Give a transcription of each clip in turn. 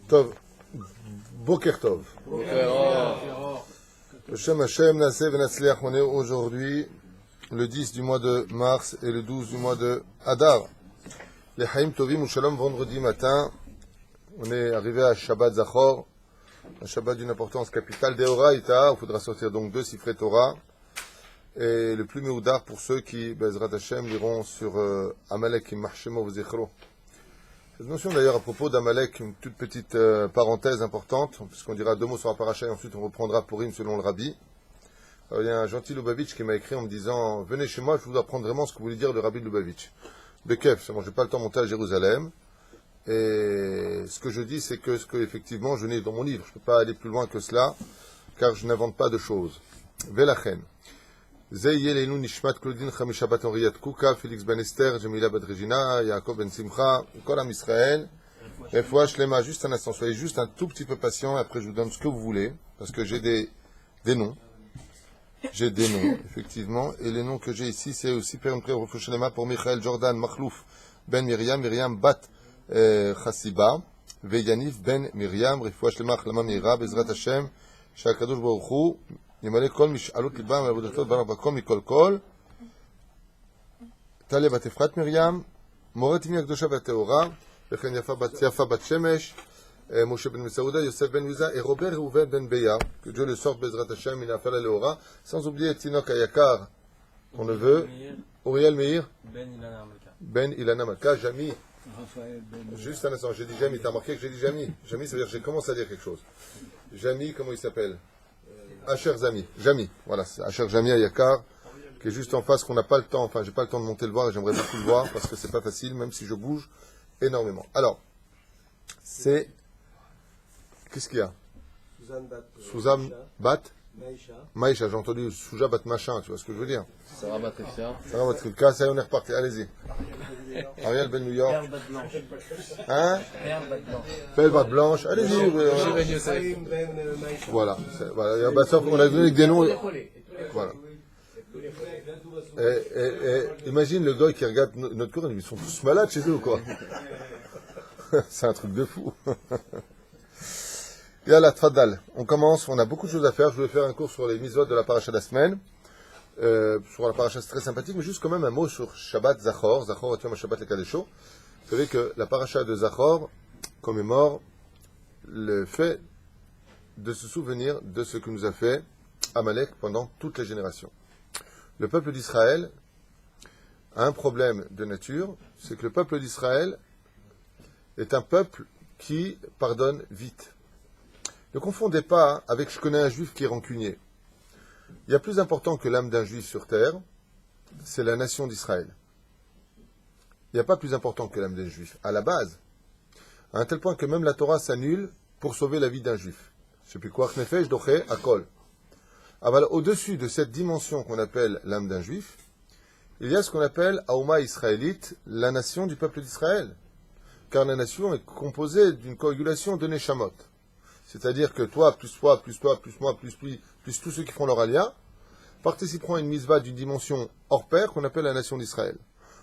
Tov. Boker Tov. Hashem Hashem Naseh Venatzliach. On est aujourd'hui le 10 du mois de mars et le 12 du mois de Adar. Les Haïm Tovim ou Shalom, vendredi matin. On est arrivé à Shabbat Zachor, un Shabbat d'une importance capitale. Deora Ita, il faudra sortir donc 2 Sifrei Torah. Et le plus méoudar pour ceux qui, Bezrat Hashem, liront sur Amalek Imachemo V'Zichro. Cette notion d'ailleurs à propos d'Amalek, une toute petite parenthèse importante, puisqu'on dira 2 mots sur la paracha et ensuite on reprendra Purim selon le Rabbi. Alors, il y a un gentil Lubavitch qui m'a écrit en me disant « Venez chez moi, je vais vous apprendre vraiment ce que voulait dire le Rabbi de Lubavitch. » Bekef, c'est bon, j'ai pas le temps de monter à Jérusalem. Et ce que je dis, c'est que ce que effectivement je n'ai dans mon livre. Je ne peux pas aller plus loin que cela, car je n'invente pas de choses. Velachen. Zeyel Elou Nishmat Claudine Chamisha Bat Henriette Kouka, Félix Ben Esther, Jamila Bat Regina, Yaakov Ben Simcha, Kolam Israël. Refoua Shlema, juste un instant, soyez juste un tout petit peu patient, et après je vous donne ce que vous voulez, parce que j'ai des noms. J'ai des noms, effectivement, et les noms que j'ai ici, c'est aussi Père Refoua Shlema pour Michael Jordan Makhlouf Ben Myriam, Myriam Bat Chassiba, Veyaniv Ben Myriam, Refoua Shlema Achlama Meira, Bezrat Hashem, Shakadosh Baruch Hu, ימלא כל משאלות ליבם ועבודתו דבר בכל מכל כל. טליה בת אפרת מרים, מורת אמי הקדושה והטהורה, וכן יפה בת שמש, משה בן מסעודה, יוסף בן יהודה, et Robert Reuven ben Beya, que Dieu le sorte Bezrat Hashem, il a fait la Léora, sans oublier Tinok Ayakar, ton neveu, Uriel Meir, Ben Ilana Malka, Jami. Juste un instant, j'ai dit Jami, t'as remarqué que j'ai dit Jami. Jami, ça veut dire que j'ai commencé à dire quelque chose. Jami, comment il s'appelle? Asher Zami, Jami, voilà, c'est Asher Jami Ayakar, qui est juste en face, qu'on n'a pas le temps, enfin, j'ai pas le temps de monter le voir et j'aimerais beaucoup le voir parce que c'est pas facile, même si je bouge énormément. Alors, c'est. Qu'est-ce qu'il y a? Suzanne Bat Maïcha, j'ai entendu Souja Bat Machin, tu vois ce que je veux dire? Sarah Bat Rivka. Sarah Bat Rivka, ça y est, on est reparti, allez-y. Ariel Ben New York. Hein? Belle Bat Blanche, allez-y. Voilà. On a vu avec des noms. Voilà. Imagine le gars qui regarde notre cours, ils sont tous malades chez eux ou quoi? C'est un truc de fou. Yallah, tfaddal. On commence, on a beaucoup de choses à faire. Je vais faire un cours sur les mitzvot de la paracha de la semaine. Sur la paracha, c'est très sympathique, mais juste quand même un mot sur Shabbat Zachor. Zachor, tu vois, Shabbat le Kadesho. Vous savez que la paracha de Zachor commémore le fait de se souvenir de ce que nous a fait Amalek pendant toutes les générations. Le peuple d'Israël a un problème de nature, c'est que le peuple d'Israël est un peuple qui pardonne vite. Ne confondez pas avec « je connais un juif qui est rancunier ». Il y a plus important que l'âme d'un juif sur terre, c'est la nation d'Israël. Il n'y a pas plus important que l'âme d'un juif, à la base. À un tel point que même la Torah s'annule pour sauver la vie d'un juif. Au-dessus de cette dimension qu'on appelle l'âme d'un juif, il y a ce qu'on appelle Aouma israélite, la nation du peuple d'Israël. Car la nation est composée d'une coagulation de Neshamot. C'est-à-dire que toi, plus moi, plus lui, plus tous ceux qui font leur alia, participeront à une mitzvah d'une dimension hors pair qu'on appelle la nation d'Israël.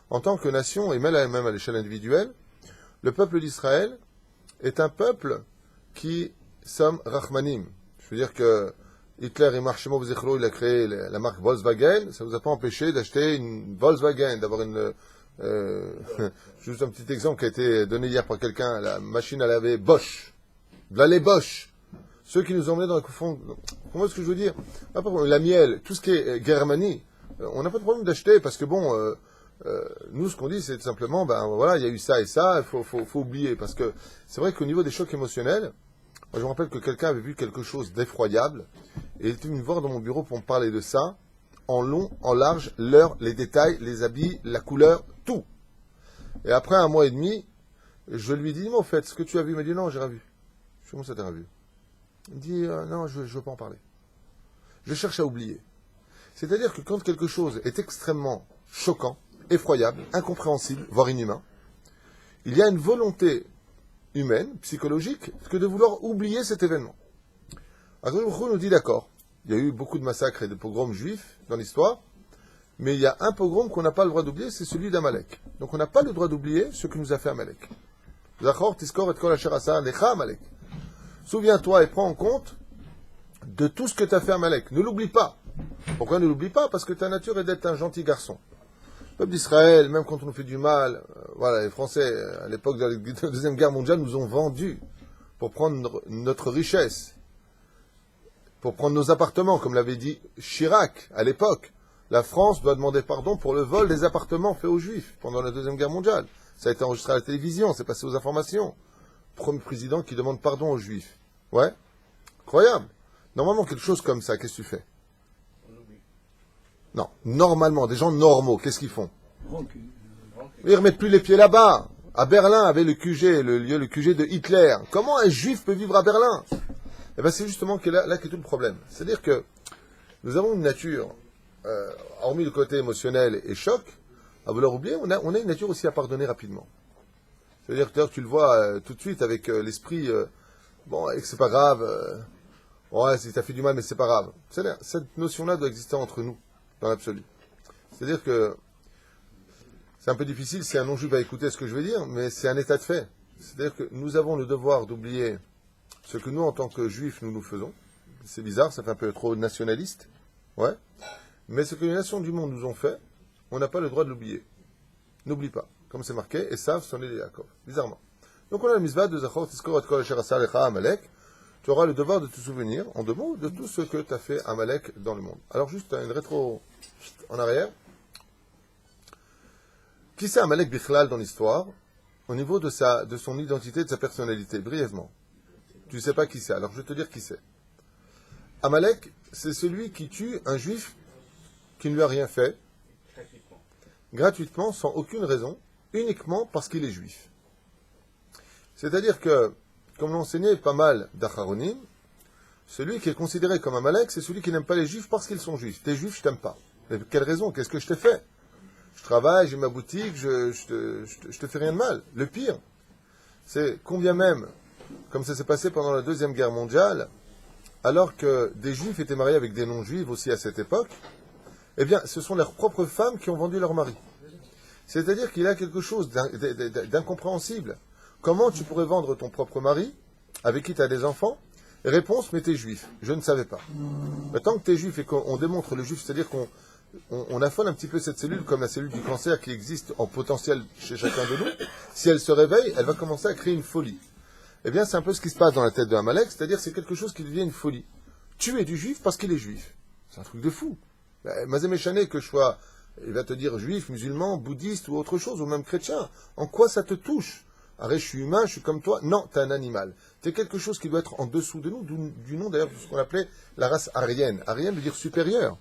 En tant que nation, et même à l'échelle individuelle, le peuple d'Israël est un peuple qui sommes Rachmanim. Je veux dire que Hitler et Marshemo V'Zichro, il a créé la marque Volkswagen, ça ne vous a pas empêché d'acheter une Volkswagen, d'avoir une... juste un petit exemple qui a été donné hier par quelqu'un, la machine à laver Bosch. Voilà les Bosch. Ceux qui nous emmenaient dans le fond. Comment est-ce que je veux dire? La miel, tout ce qui est Germanie, on n'a pas de problème d'acheter parce que bon, nous ce qu'on dit c'est simplement, voilà, il y a eu ça et ça, il faut oublier parce que c'est vrai qu'au niveau des chocs émotionnels, moi je me rappelle que quelqu'un avait vu quelque chose d'effroyable et il était venu me voir dans mon bureau pour me parler de ça, en long, en large, l'heure, les détails, les habits, la couleur, tout. Et après 1 mois et demi, je lui dis, mais au fait, ce que tu as vu, il m'a dit non, j'ai rien vu. Je commence à t'avoir vu. Il me dit, non, je ne veux pas en parler. Je cherche à oublier. C'est-à-dire que quand quelque chose est extrêmement choquant, effroyable, incompréhensible, voire inhumain, il y a une volonté humaine, psychologique, que de vouloir oublier cet événement. Akadosh Baruch Hu nous dit d'accord, il y a eu beaucoup de massacres et de pogroms juifs dans l'histoire, mais il y a un pogrom qu'on n'a pas le droit d'oublier, c'est celui d'Amalek. Donc on n'a pas le droit d'oublier ce que nous a fait Amalek. Zachor tiskor et kol asher asa lecha Amalek. Souviens-toi et prends en compte de tout ce que tu as fait à Amalek. Ne l'oublie pas. Pourquoi ne l'oublie pas? Parce que ta nature est d'être un gentil garçon. Le peuple d'Israël, même quand on nous fait du mal, voilà, les Français, à l'époque de la Deuxième Guerre mondiale, nous ont vendus pour prendre notre richesse, pour prendre nos appartements, comme l'avait dit Chirac à l'époque. La France doit demander pardon pour le vol des appartements faits aux Juifs pendant la Deuxième Guerre mondiale. Ça a été enregistré à la télévision, c'est passé aux informations. Premier président qui demande pardon aux Juifs. Ouais, incroyable. Normalement, quelque chose comme ça, qu'est-ce que tu fais? Non, normalement, des gens normaux, qu'est-ce qu'ils font? Ils ne remettent plus les pieds là-bas. À Berlin, avait le QG, le QG de Hitler. Comment un juif peut vivre à Berlin? Eh bien, c'est justement là qu'est tout le problème. C'est-à-dire que nous avons une nature, hormis le côté émotionnel et choc, à vouloir oublier, on a une nature aussi à pardonner rapidement. C'est-à-dire que tu le vois tout de suite avec l'esprit, bon, et que c'est pas grave, ouais, si t'as fait du mal, mais c'est pas grave. Cette notion-là doit exister entre nous, dans l'absolu. C'est-à-dire que c'est un peu difficile si un non-juif va écouter ce que je veux dire, mais c'est un état de fait. C'est-à-dire que nous avons le devoir d'oublier ce que nous, en tant que juifs, nous faisons. C'est bizarre, ça fait un peu trop nationaliste, ouais. Mais ce que les nations du monde nous ont fait, on n'a pas le droit de l'oublier. N'oublie pas. Comme c'est marqué, Esav, son de Yaakov. Bizarrement. Donc on a la misva de Zachor, Tiskor, et Kol Asher Asa Lecha Amalek. Tu auras le devoir de te souvenir, en deux mots, de tout ce que tu as fait Amalek dans le monde. Alors juste une rétro en arrière. Qui c'est Amalek Bichlal dans l'histoire, au niveau de son identité, de sa personnalité, brièvement? Tu ne sais pas qui c'est, alors je vais te dire qui c'est. Amalek, c'est celui qui tue un juif qui ne lui a rien fait, gratuitement, sans aucune raison, uniquement parce qu'il est juif. C'est-à-dire que, comme l'ont enseigné pas mal d'Acharonim, celui qui est considéré comme Amalek, c'est celui qui n'aime pas les juifs parce qu'ils sont juifs. T'es juif, je t'aime pas. Mais quelle raison? Qu'est-ce que je t'ai fait? Je travaille, j'ai ma boutique, je te fais rien de mal. Le pire, c'est combien même, comme ça s'est passé pendant la Deuxième Guerre mondiale, alors que des juifs étaient mariés avec des non-juifs aussi à cette époque, eh bien, ce sont leurs propres femmes qui ont vendu leur mari. C'est-à-dire qu'il y a quelque chose d'incompréhensible. Comment tu pourrais vendre ton propre mari, avec qui tu as des enfants? Réponse, mais t'es juif. Je ne savais pas. Mais tant que t'es juif et qu'on démontre le juif, c'est-à-dire qu'on affole un petit peu cette cellule comme la cellule du cancer qui existe en potentiel chez chacun de nous, si elle se réveille, elle va commencer à créer une folie. Eh bien, c'est un peu ce qui se passe dans la tête de Amalek, c'est-à-dire c'est quelque chose qui devient une folie. Tuer du juif parce qu'il est juif. C'est un truc de fou. Mazé Méchané, que je sois, il va te dire juif, musulman, bouddhiste ou autre chose, ou même chrétien. En quoi ça te touche? Arrête, je suis humain, je suis comme toi. Non, t'es un animal. T'es quelque chose qui doit être en dessous de nous, du nom d'ailleurs de ce qu'on appelait la race aryenne. Aryenne veut dire supérieure.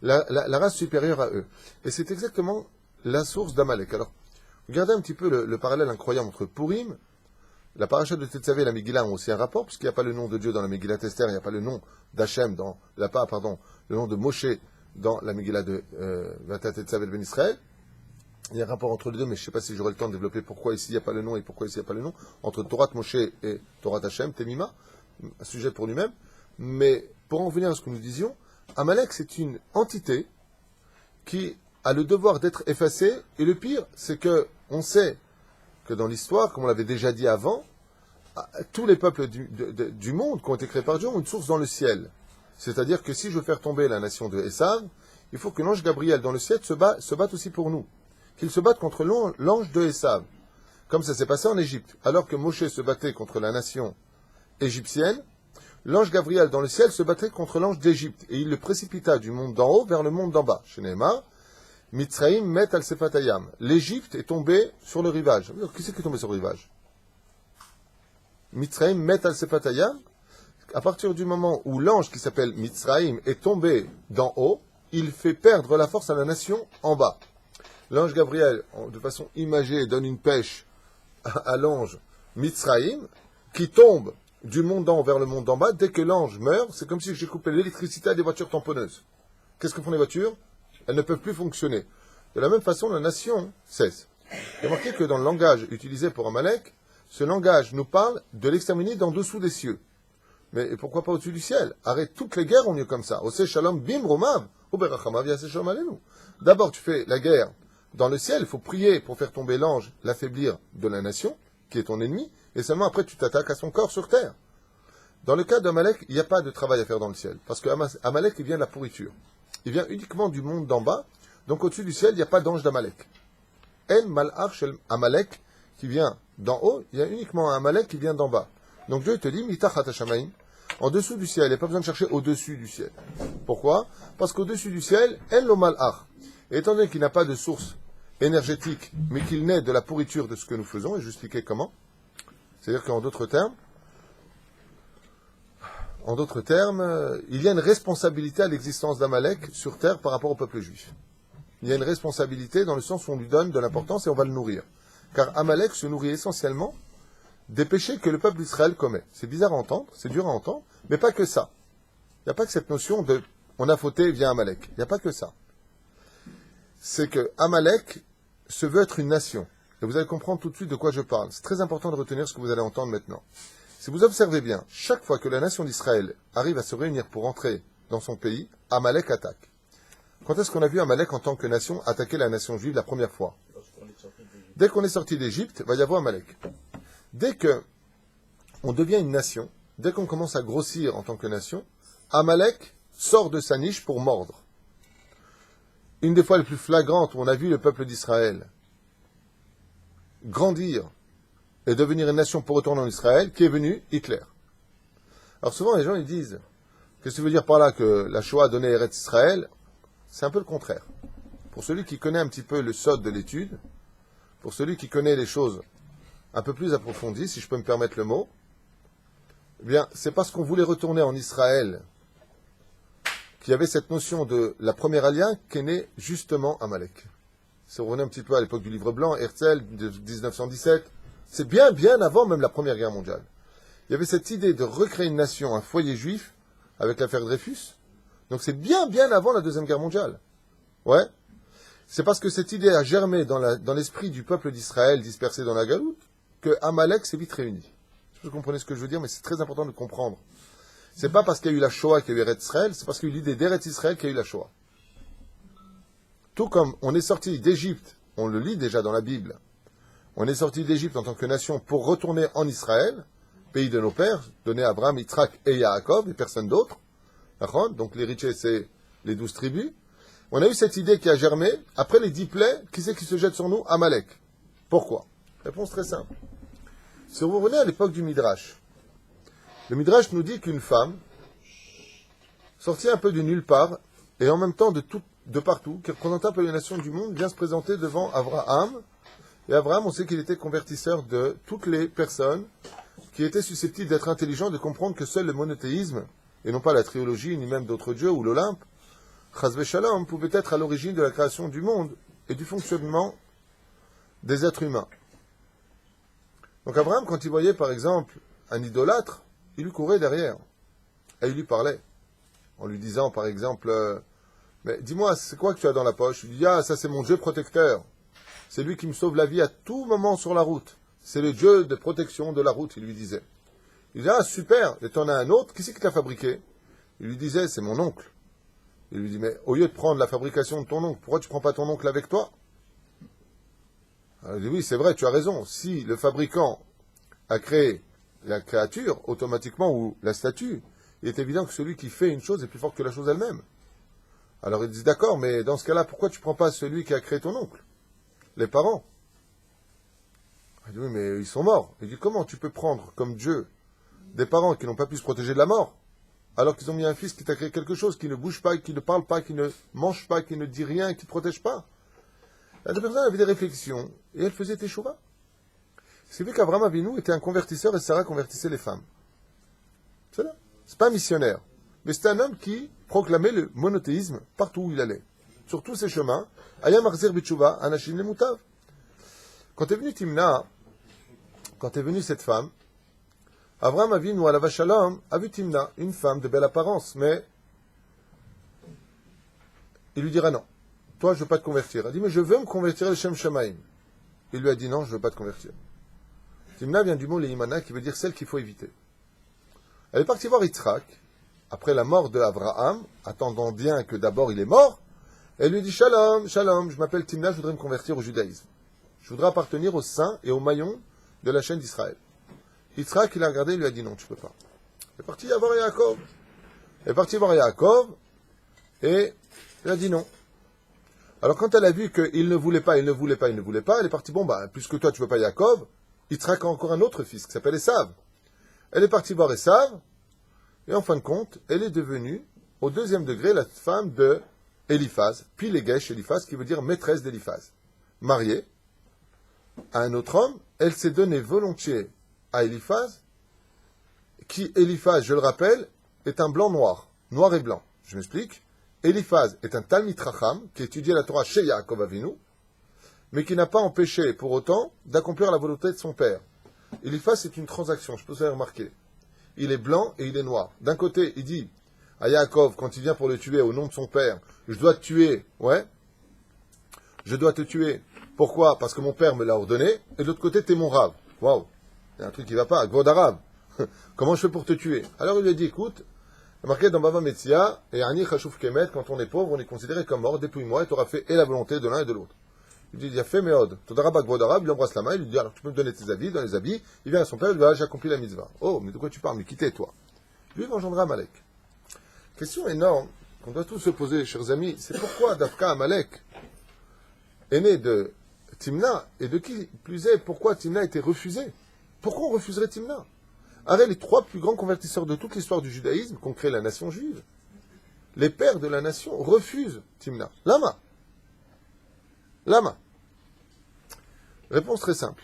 La race supérieure à eux. Et c'est exactement la source d'Amalek. Alors, regardez un petit peu le parallèle incroyable entre Purim, la paracha de Tetzavé et la Megillah ont aussi un rapport, puisqu'il n'y a pas le nom de Dieu dans la Megillah Esther, il n'y a pas le nom d'Hachem le nom de Moshe dans la Megillah de Vatat Tetzavé Ben Israël. Il y a un rapport entre les deux, mais je ne sais pas si j'aurai le temps de développer pourquoi ici il n'y a pas le nom et pourquoi ici il n'y a pas le nom, entre Torah Moshe et Torah Hachem, Temima, un sujet pour lui-même. Mais pour en revenir à ce que nous disions, Amalek c'est une entité qui a le devoir d'être effacée, et le pire, c'est que on sait que dans l'histoire, comme on l'avait déjà dit avant, tous les peuples du monde qui ont été créés par Dieu ont une source dans le ciel. C'est-à-dire que si je veux faire tomber la nation de Esav, il faut que l'ange Gabriel dans le ciel se batte aussi pour nous. Qu'il se batte contre l'ange de Esav. Comme ça s'est passé en Égypte. Alors que Moshe se battait contre la nation égyptienne, l'ange Gabriel dans le ciel se battait contre l'ange d'Égypte. Et il le précipita du monde d'en haut vers le monde d'en bas. Chez Nehemar, Mitzraïm met al Sefatayam. L'Égypte est tombée sur le rivage. Qui c'est qui est tombé sur le rivage? Mitzraïm met al Sefatayam. À partir du moment où l'ange qui s'appelle Mitzraïm est tombé d'en haut, il fait perdre la force à la nation en bas. L'ange Gabriel, de façon imagée, donne une pêche à l'ange Mitzraïm, qui tombe du monde d'en haut vers le monde d'en bas. Dès que l'ange meurt, c'est comme si j'ai coupé l'électricité à des voitures tamponneuses. Qu'est-ce que font les voitures? Elles ne peuvent plus fonctionner. De la même façon, la nation cesse. Remarquez que dans le langage utilisé pour Amalek, ce langage nous parle de l'exterminer d'en dessous des cieux. Mais pourquoi pas au-dessus du ciel? Arrête, toutes les guerres ont lieu comme ça. Ose shalom bim romav, uberachamav yaseh shalom aleinu. D'abord, tu fais la guerre dans le ciel, il faut prier pour faire tomber l'ange, l'affaiblir de la nation. qui est ton ennemi, et seulement après tu t'attaques à son corps sur terre. Dans le cas d'Amalek, il n'y a pas de travail à faire dans le ciel, parce que Amalek, il vient de la pourriture. Il vient uniquement du monde d'en bas, donc au-dessus du ciel, il n'y a pas d'ange d'Amalek. En malach shel Amalek, qui vient d'en haut, il y a uniquement un Amalek qui vient d'en bas. Donc Dieu te dit, mitachat hashamaim, en dessous du ciel, il n'y a pas besoin de chercher au-dessus du ciel. Pourquoi? Parce qu'au-dessus du ciel, en lo malach. Et étant donné qu'il n'a pas de source énergétique, mais qu'il naît de la pourriture de ce que nous faisons, et je vais expliquer comment. C'est-à-dire qu'en d'autres termes, il y a une responsabilité à l'existence d'Amalek sur terre par rapport au peuple juif. Il y a une responsabilité dans le sens où on lui donne de l'importance et on va le nourrir. Car Amalek se nourrit essentiellement des péchés que le peuple d'Israël commet. C'est bizarre à entendre, c'est dur à entendre, mais pas que ça. Il n'y a pas que cette notion de on a fauté, vient Amalek. Il n'y a pas que ça. C'est que Amalek se veut être une nation. Et vous allez comprendre tout de suite de quoi je parle. C'est très important de retenir ce que vous allez entendre maintenant. Si vous observez bien, chaque fois que la nation d'Israël arrive à se réunir pour entrer dans son pays, Amalek attaque. Quand est-ce qu'on a vu Amalek en tant que nation attaquer la nation juive la première fois? Dès qu'on est sorti d'Égypte, il va y avoir Amalek. Dès que on devient une nation, dès qu'on commence à grossir en tant que nation, Amalek sort de sa niche pour mordre. Une des fois les plus flagrantes où on a vu le peuple d'Israël grandir et devenir une nation pour retourner en Israël, qui est venu Hitler. Alors souvent les gens ils disent, qu'est-ce que tu veux dire par là que la Shoah a donné Eretz Israël? C'est un peu le contraire. Pour celui qui connaît un petit peu le sod de l'étude, pour celui qui connaît les choses un peu plus approfondies, si je peux me permettre le mot, eh bien, c'est parce qu'on voulait retourner en Israël qu'il y avait cette notion de la première alliance qu'est née justement Amalek. Si on revenait un petit peu à l'époque du Livre Blanc, Herzl, de 1917, c'est bien avant même la Première Guerre mondiale. Il y avait cette idée de recréer une nation, un foyer juif, avec l'affaire Dreyfus. Donc c'est bien avant la Deuxième Guerre mondiale. Ouais. C'est parce que cette idée a germé dans l'esprit du peuple d'Israël dispersé dans la galoute que Amalek s'est vite réuni. Je sais pas si vous comprenez ce que je veux dire, mais c'est très important de comprendre. C'est pas parce qu'il y a eu la Shoah qu'il y a eu Eretz Israël, c'est parce qu'il y a eu l'idée d'Eretz Israël qu'il y a eu la Shoah. Tout comme on est sorti d'Égypte, on le lit déjà dans la Bible, on est sorti d'Égypte en tant que nation pour retourner en Israël, pays de nos pères, donné à Abraham, Yitzhak et Yaakov, et personne d'autre. Donc l'héritier, c'est les 12 tribus. On a eu cette idée qui a germé. Après les 10 plaies, qui c'est qui se jette sur nous? Amalek. Pourquoi? Réponse très simple. Si vous revenez à l'époque du Midrash, le Midrash nous dit qu'une femme, sortie un peu de nulle part, et en même temps de partout, qui représentait un peu les nations du monde, vient se présenter devant Abraham. Et Abraham, on sait qu'il était convertisseur de toutes les personnes qui étaient susceptibles d'être intelligents, de comprendre que seul le monothéisme, et non pas la trilogie, ni même d'autres dieux, ou l'Olympe, Chazvé Shalom, pouvait être à l'origine de la création du monde et du fonctionnement des êtres humains. Donc Abraham, quand il voyait par exemple un idolâtre, il lui courait derrière, et il lui parlait, en lui disant par exemple, mais dis-moi, c'est quoi que tu as dans la poche? Il lui dit, ah, ça c'est mon Dieu protecteur, c'est lui qui me sauve la vie à tout moment sur la route, c'est le Dieu de protection de la route, il lui disait. Il dit, ah, super, et tu en as un autre, qui c'est qui t'a fabriqué? Il lui disait, c'est mon oncle. Il lui dit, mais au lieu de prendre la fabrication de ton oncle, pourquoi tu ne prends pas ton oncle avec toi? Alors, il dit, oui, c'est vrai, tu as raison. Si le fabricant a créé la créature, automatiquement, ou la statue, il est évident que celui qui fait une chose est plus fort que la chose elle-même. Alors il dit, d'accord, mais dans ce cas-là, pourquoi tu ne prends pas celui qui a créé ton oncle? Les parents. Il dit, oui, mais ils sont morts. Il dit, comment tu peux prendre comme Dieu des parents qui n'ont pas pu se protéger de la mort, alors qu'ils ont mis un fils qui t'a créé quelque chose, qui ne bouge pas, qui ne parle pas, qui ne mange pas, qui ne dit rien, qui ne protège pas? La personne avait des réflexions, et elle faisait teshuva. Ce qui fait qu'Abraham Avinu était un convertisseur, et Sarah convertissait les femmes. C'est là. C'est pas un missionnaire, mais c'est un homme qui proclamait le monothéisme partout où il allait. Sur tous ses chemins, Ayam Arzir Bitshuva, Anashim le Moutav. Quand est venue Timna, quand est venue cette femme, Abraham Avinu alav shalom a vu Timna, une femme de belle apparence, mais il lui dira non. Toi, je ne veux pas te convertir. Elle dit, mais je veux me convertir le Shem Shamaim. Il lui a dit non, je ne veux pas te convertir. Timna vient du mot Leimana, qui veut dire celle qu'il faut éviter. Elle est partie voir Yitzhak, après la mort de Abraham, attendant bien que d'abord il est mort. Elle lui dit, shalom, shalom, je m'appelle Timna, je voudrais me convertir au judaïsme. Je voudrais appartenir au sein et au maillon de la chaîne d'Israël. Yitzhak, il a regardé, il lui a dit non, tu peux pas. Il est parti voir Yaakov. Il est parti voir Yaakov, et il a dit non. Alors quand elle a vu qu'il ne voulait pas, elle est partie, bon bah, puisque toi tu veux pas Yaakov, Yitzhak a encore un autre fils qui s'appelle Esav. Elle est partie voir Esav, et en fin de compte, elle est devenue, au deuxième degré, la femme de Eliphaz, puis l'Égesh Eliphaz, qui veut dire maîtresse d'Eliphaz. Mariée à un autre homme, elle s'est donnée volontiers à Eliphaz, qui, Eliphaz, je le rappelle, est un blanc-noir, noir et blanc. Je m'explique. Eliphaz est un Talmid Chacham, qui étudiait la Torah chez Yaakov Avinu, mais qui n'a pas empêché, pour autant, d'accomplir la volonté de son père. Eliphaz, c'est une transaction, je peux vous avez remarqué. Il est blanc et il est noir. D'un côté, il dit à Yaakov, quand il vient pour le tuer au nom de son père, je dois te tuer, ouais, je dois te tuer. Pourquoi? Parce que mon père me l'a ordonné, et de l'autre côté, t'es mon rave. Waouh, il y a un truc qui va pas, Gvod Arav. Comment je fais pour te tuer? Alors il lui a dit, écoute, marqué dans Bava Metzia, et Ani Chashouf Kemet, quand on est pauvre, on est considéré comme mort, dépouille-moi, et tu auras fait et la volonté de l'un et de l'autre. Il dit, il a fait Meod. Todarabak Gvod Arav, il lui embrasse la main, il lui dit, alors tu peux me donner tes habits, dans les habits, il vient à son père, il lui dit, ah, j'ai accompli la mitzvah. Oh, mais de quoi tu parles? Mais quittez, toi. Lui, il engendra Amalek. Question énorme, qu'on doit tous se poser, chers amis, c'est pourquoi Dafka Amalek est né de Timna, et de qui plus est, pourquoi Timna a été refusée? Pourquoi on refuserait Timna? Arrête, les trois plus grands convertisseurs de toute l'histoire du judaïsme, qu'ont créé la nation juive, les pères de la nation refusent Timna. Lama. Lama. Réponse très simple.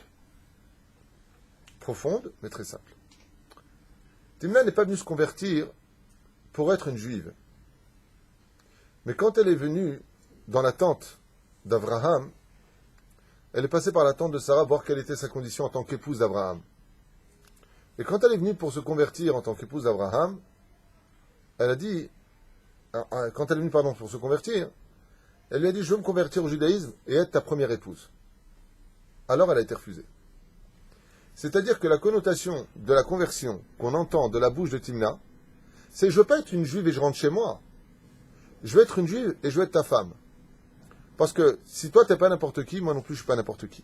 Profonde, mais très simple. Timna n'est pas venue se convertir pour être une juive. Mais quand elle est venue dans la tente d'Abraham, elle est passée par la tente de Sarah voir quelle était sa condition en tant qu'épouse d'Abraham. Et quand elle est venue pour se convertir en tant qu'épouse d'Abraham, elle a dit, quand elle est venue, pour se convertir, elle lui a dit, je veux me convertir au judaïsme et être ta première épouse. Alors elle a été refusée. C'est-à-dire que la connotation de la conversion qu'on entend de la bouche de Timna, c'est je veux pas être une juive et je rentre chez moi. Je veux être une juive et je veux être ta femme. Parce que si toi t'es pas n'importe qui, moi non plus je suis pas n'importe qui.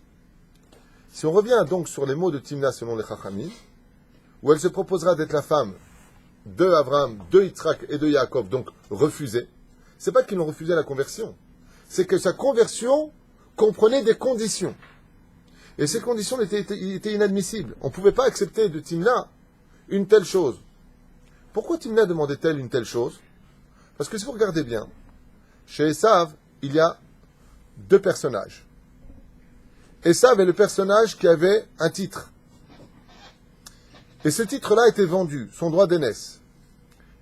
Si on revient donc sur les mots de Timna selon les Chachamim, où elle se proposera d'être la femme de Abraham, de Yitzhak et de Yaakov, donc refusée, c'est pas qu'ils l'ont refusé la conversion, c'est que sa conversion comprenait des conditions. Et ces conditions étaient inadmissibles. On ne pouvait pas accepter de Timna une telle chose. Pourquoi Timna demandait-elle une telle chose? Parce que si vous regardez bien, chez Esav, il y a deux personnages. Esav est le personnage qui avait un titre. Et ce titre-là a été vendu, son droit d'aînesse.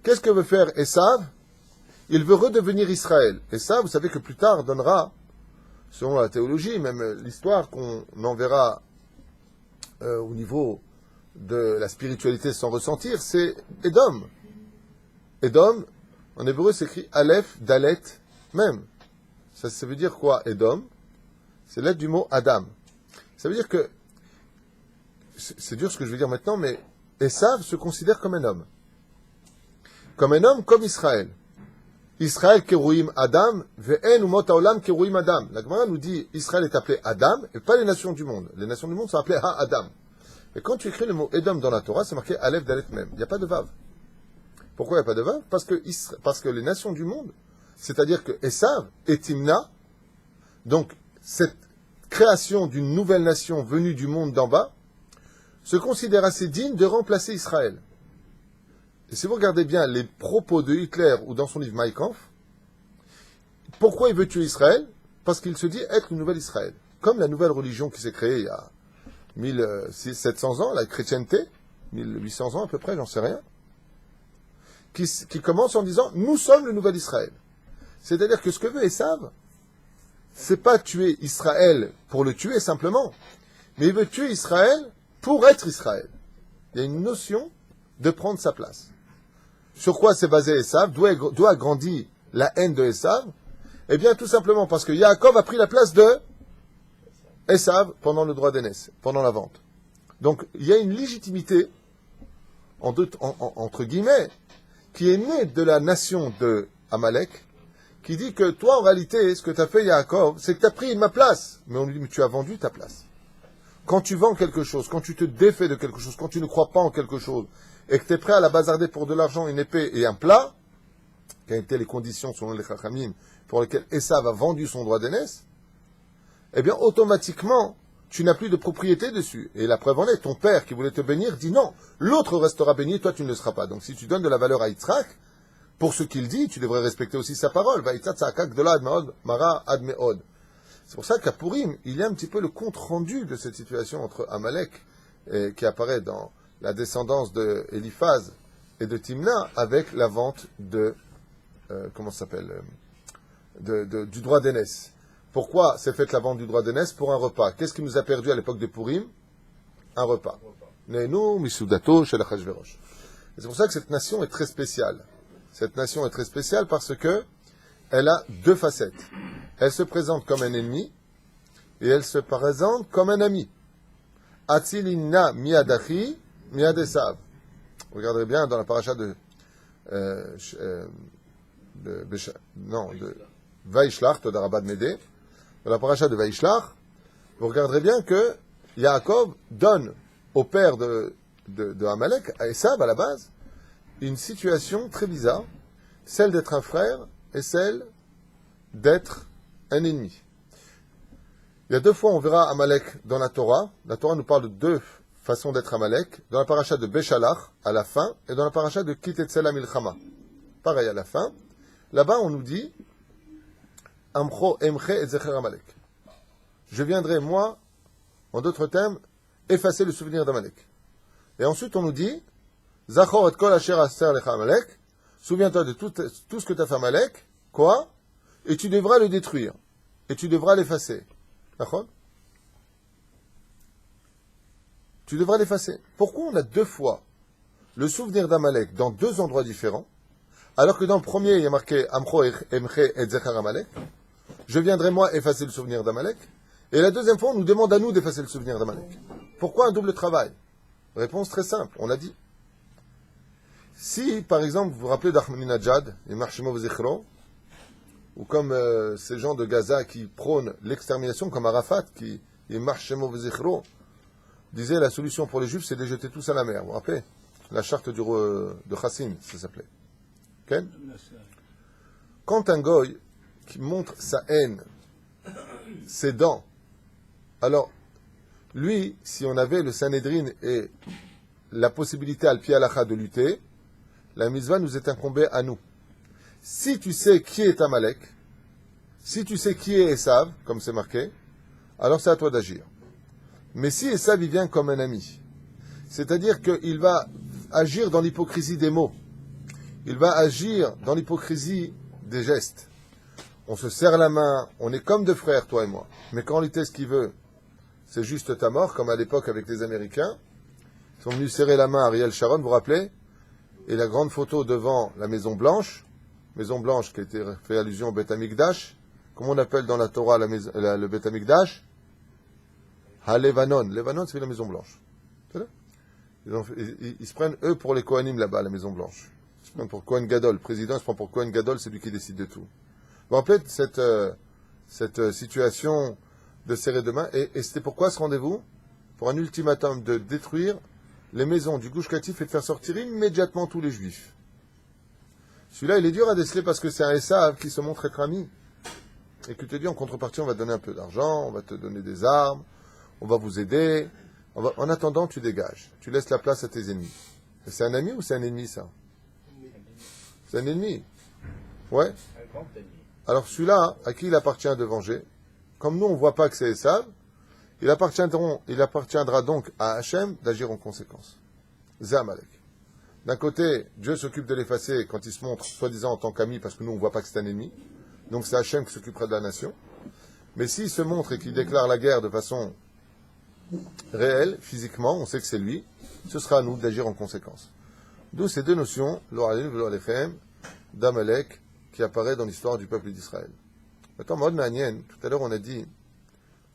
Qu'est-ce que veut faire Esav? Il veut redevenir Israël. Et ça, vous savez que plus tard donnera, selon la théologie, même l'histoire qu'on enverra au niveau de la spiritualité sans ressentir, c'est Édom. Édom, en hébreu, s'écrit Aleph, Dalet, même. Ça veut dire quoi, Édom? C'est l'aide du mot Adam. Ça veut dire que, c'est dur ce que je veux dire maintenant, mais Esav se considère comme un homme. Comme un homme, comme Israël. Israël kerouim Adam, ve'en umot haolam kerouim Adam. La Gemara nous dit, Israël est appelé Adam, et pas les nations du monde. Les nations du monde sont appelées Ha-Adam. Et quand tu écris le mot Edom dans la Torah, c'est marqué Aleph Dalet même. Il n'y a pas de Vav. Pourquoi il n'y a pas de Vav? Parce que les nations du monde, c'est-à-dire que Esav et Timna, donc cette création d'une nouvelle nation venue du monde d'en bas, se considère assez digne de remplacer Israël. Et si vous regardez bien les propos de Hitler ou dans son livre Mein Kampf, pourquoi il veut tuer Israël? Parce qu'il se dit être une nouvelle Israël. Comme la nouvelle religion qui s'est créée il y a 1700 ans, la chrétienté, 1800 ans à peu près, j'en sais rien, qui commence en disant « Nous sommes le nouvel Israël ». C'est-à-dire que ce que veut Esav, c'est pas tuer Israël pour le tuer simplement, mais il veut tuer Israël pour être Israël. Il y a une notion de prendre sa place. Sur quoi s'est basé Esav? D'où a grandi la haine de Esav? Eh bien, tout simplement parce que Yaakov a pris la place de Esav pendant le droit d'aînesse, pendant la vente. Donc, il y a une légitimité, entre guillemets, qui est née de la nation de Amalek, qui dit que toi, en réalité, ce que tu as fait, Yaakov, c'est que tu as pris ma place. Mais on lui dit, mais tu as vendu ta place. Quand tu vends quelque chose, quand tu te défais de quelque chose, quand tu ne crois pas en quelque chose, et que tu es prêt à la bazarder pour de l'argent, une épée et un plat, quelles étaient les conditions selon les Chachamim pour lesquelles Esav a vendu son droit d'aînesse, eh bien automatiquement, tu n'as plus de propriété dessus. Et la preuve en est, ton père qui voulait te bénir dit non, l'autre restera béni, toi tu ne le seras pas. Donc si tu donnes de la valeur à Yitzhak, pour ce qu'il dit, tu devrais respecter aussi sa parole. C'est pour ça qu'à Purim, il y a un petit peu le compte-rendu de cette situation entre Amalek, qui apparaît dans la descendance de Eliphaz et de Timna, avec la vente de, comment ça s'appelle, du droit d'aînesse. Pourquoi s'est faite la vente du droit d'aînesse? Pour un repas. Qu'est-ce qui nous a perdu à l'époque de Purim? Un repas. Nenu, Misudato, Shel Achashverosh. C'est pour ça que cette nation est très spéciale. Cette nation est très spéciale parce que elle a deux facettes. Elle se présente comme un ennemi et elle se présente comme un ami. Atzilina miadachi miadesav. Regardez bien dans la paracha de Vaishlach, Todarabad Médé. Dans la paracha de Vaishlach, vous regarderez bien que Yaakov donne au père de Amalek, à Esav à la base, une situation très bizarre, celle d'être un frère et celle d'être un ennemi. Il y a deux fois on verra Amalek dans la Torah. La Torah nous parle de deux façons d'être Amalek, dans la paracha de Beshalach à la fin et dans la paracha de Kitetzel HaMilchama. Pareil à la fin. Là-bas on nous dit Amcho Emche et Zecher Amalek. Je viendrai, moi, en d'autres termes, effacer le souvenir d'Amalek. Et ensuite, on nous dit Zachor et kol asher aser lecha Amalek. Souviens-toi de tout ce que tu as fait Amalek. Quoi? Et tu devras le détruire. Et tu devras l'effacer. D'accord? Tu devras l'effacer. Pourquoi on a deux fois le souvenir d'Amalek dans deux endroits différents, alors que dans le premier, il y a marqué Amcho Emche et Zecher Amalek? Je viendrai moi effacer le souvenir d'Amalek. Et la deuxième fois, on nous demande à nous d'effacer le souvenir d'Amalek. Pourquoi un double travail? Réponse très simple, on l'a dit. Si, par exemple, vous vous rappelez d'Ahmadinejad, et Marshemov Zichro, ou comme ces gens de Gaza qui prônent l'extermination, comme Arafat, qui est Marshemov Zichro, disait la solution pour les Juifs, c'est de les jeter tous à la mer. Vous vous rappelez? La charte de Chassin, ça s'appelait. Okay? Quand un goy qui montre sa haine, ses dents, alors, lui, si on avait le Sanhédrin et la possibilité à l'Pi Halacha de lutter, la mitzvah nous est incombée à nous. Si tu sais qui est Amalek, si tu sais qui est Esav, comme c'est marqué, alors c'est à toi d'agir. Mais si Esav, il vient comme un ami, c'est-à-dire qu'il va agir dans l'hypocrisie des mots, il va agir dans l'hypocrisie des gestes. On se serre la main, on est comme deux frères, toi et moi. Mais quand il ce qu'il veut, c'est juste ta mort, comme à l'époque avec les Américains. Ils sont venus serrer la main à Ariel Sharon, vous vous rappelez? Et la grande photo devant la Maison Blanche qui a été fait allusion au Beth Amikdash. Comment on appelle dans la Torah le Beth Amikdash? Ha-Levanon. Levanon, c'est la Maison Blanche. Ils se prennent, eux, pour les Kohanim là-bas, à la Maison Blanche. Ils se prennent pour Kohen Gadol. Le président se prend pour Kohen Gadol, c'est lui qui décide de tout. Vous vous rappelez de cette situation de serrer de main, et c'était pourquoi ce rendez-vous? Pour un ultimatum de détruire les maisons du Gush Katif et de faire sortir immédiatement tous les Juifs. Celui-là, il est dur à déceler parce que c'est un Esav qui se montre être ami. Et qui te dit, en contrepartie, on va te donner un peu d'argent, on va te donner des armes, on va vous aider. En attendant, tu dégages. Tu laisses la place à tes ennemis. Et c'est un ami ou c'est un ennemi, ça? C'est un ennemi. Ouais. Alors celui-là, à qui il appartient de venger? Comme nous, on ne voit pas que c'est Esav, il appartiendra donc à Hachem d'agir en conséquence. Zé Amalek. D'un côté, Dieu s'occupe de l'effacer quand il se montre soi-disant en tant qu'ami, parce que nous, on ne voit pas que c'est un ennemi. Donc c'est Hachem qui s'occupera de la nation. Mais s'il se montre et qu'il déclare la guerre de façon réelle, physiquement, on sait que c'est lui, ce sera à nous d'agir en conséquence. D'où ces deux notions, l'Oralim et l'Oralechem, d'Amalek, qui apparaît dans l'histoire du peuple d'Israël. Maintenant, Maud Manienne, tout à l'heure on a dit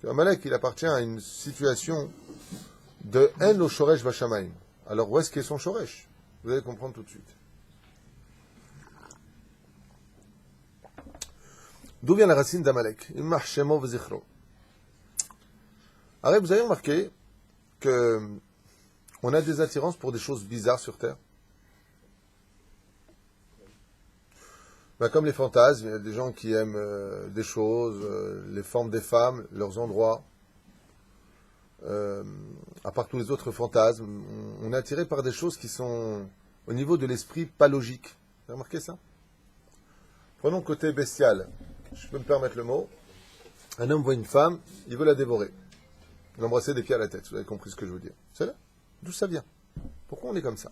que Amalek, il appartient à une situation de haine au Shoresh Vashamaim. Alors où est-ce qu'est son Shoresh? Vous allez comprendre tout de suite. D'où vient la racine d'Amalek? Imach Shemo v'zichro. Alors vous avez remarqué que on a des attirances pour des choses bizarres sur Terre? Ben, comme les fantasmes, il y a des gens qui aiment des choses, les formes des femmes, leurs endroits. À part tous les autres fantasmes, on est attiré par des choses qui sont au niveau de l'esprit pas logiques. Vous avez remarqué ça? Prenons le côté bestial. Je peux me permettre le mot. Un homme voit une femme, il veut la dévorer. L'embrasser des pieds à la tête. Vous avez compris ce que je veux dire. C'est là? D'où ça vient? Pourquoi on est comme ça?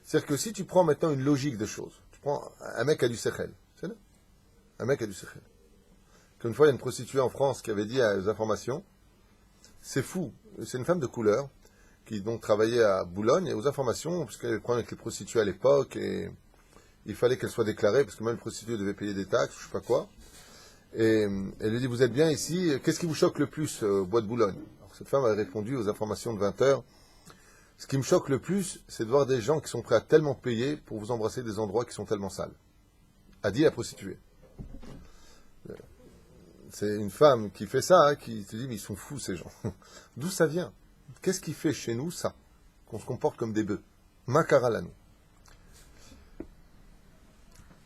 C'est-à-dire que si tu prends maintenant une logique de choses, tu prends un mec qui a du sechel. C'est là? Un mec qui a du sechel. Qu'une fois, il y a une prostituée en France qui avait dit aux informations, c'est fou, c'est une femme de couleur qui donc travaillait à Boulogne et aux informations, parce qu'elle avait des problèmes avec les prostituées à l'époque et il fallait qu'elle soit déclarée parce que même les prostituées devaient payer des taxes, je sais pas quoi. Et elle lui dit, vous êtes bien ici, qu'est-ce qui vous choque le plus au bois de Boulogne? Alors, cette femme a répondu aux informations de 20 heures, ce qui me choque le plus, c'est de voir des gens qui sont prêts à tellement payer pour vous embrasser des endroits qui sont tellement sales. A dit la prostituée. C'est une femme qui fait ça, hein, qui te dit, mais ils sont fous ces gens. D'où ça vient? Qu'est-ce qui fait chez nous ça? Qu'on se comporte comme des bœufs. Makaralanu.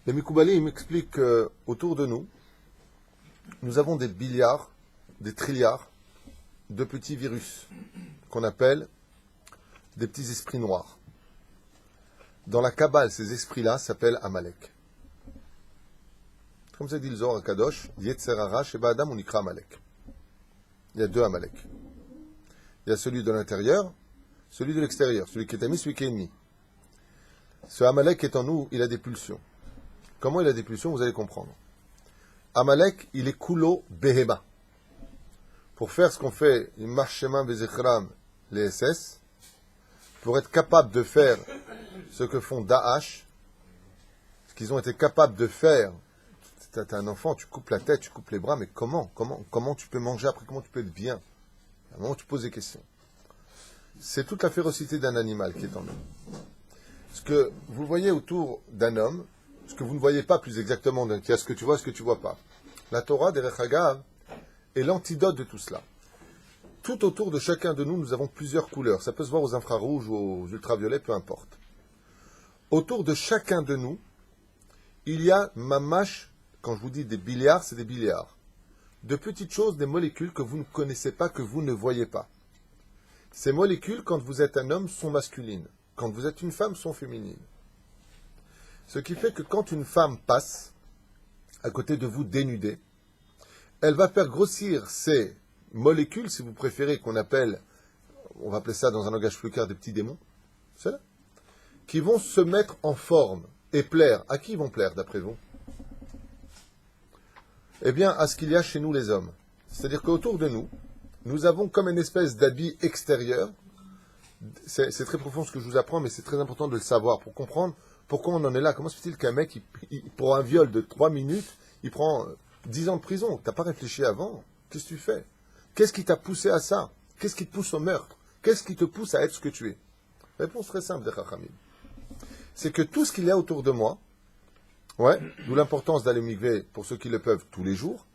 Les Mikoubali m'expliquent qu'autour de nous, nous avons des billiards, des trilliards de petits virus qu'on appelle des petits esprits noirs. Dans la Kabbale, ces esprits-là s'appellent Amalek. Comme ça dit le Zohar Kadosh, Yetzer Hara Sheba Adam Unikra Amalek. Il y a deux Amalek. Il y a celui de l'intérieur, celui de l'extérieur, celui qui est ami, celui qui est ennemi. Ce Amalek est en nous, il a des pulsions. Comment il a des pulsions, vous allez comprendre. Amalek, il est Kulo Behema. Pour faire ce qu'on fait, il marche chemin Bezechram, les SS, pour être capable de faire ce que font Daesh, ce qu'ils ont été capables de faire. T'es un enfant, tu coupes la tête, tu coupes les bras, mais comment tu peux manger après? Comment tu peux être bien? À un moment, tu poses des questions. C'est toute la férocité d'un animal qui est en nous. Ce que vous voyez autour d'un homme, ce que vous ne voyez pas plus exactement, il y a ce que tu vois, ce que tu ne vois pas. La Torah, Derech Hagav, est l'antidote de tout cela. Tout autour de chacun de nous, nous avons plusieurs couleurs. Ça peut se voir aux infrarouges ou aux ultraviolets, peu importe. Autour de chacun de nous, il y a mamash. Quand je vous dis des billiards, c'est des billiards. De petites choses, des molécules que vous ne connaissez pas, que vous ne voyez pas. Ces molécules, quand vous êtes un homme, sont masculines. Quand vous êtes une femme, sont féminines. Ce qui fait que quand une femme passe à côté de vous dénudée, elle va faire grossir ces molécules, si vous préférez, qu'on appelle, on va appeler ça dans un langage plus clair, des petits démons, c'est là, qui vont se mettre en forme et plaire. À qui ils vont plaire, d'après vous? Eh bien, à ce qu'il y a chez nous les hommes. C'est-à-dire qu'autour de nous, nous avons comme une espèce d'habit extérieur. C'est très profond ce que je vous apprends, mais c'est très important de le savoir pour comprendre pourquoi on en est là. Comment se fait-il qu'un mec, pour un viol de 3 minutes, il prend 10 ans de prison? T'as pas réfléchi avant? Qu'est-ce que tu fais? Qu'est-ce qui t'a poussé à ça? Qu'est-ce qui te pousse au meurtre? Qu'est-ce qui te pousse à être ce que tu es? Réponse très simple des Chachamim. C'est que tout ce qu'il y a autour de moi, ouais, d'où l'importance d'aller au mikvé pour ceux qui le peuvent tous les jours,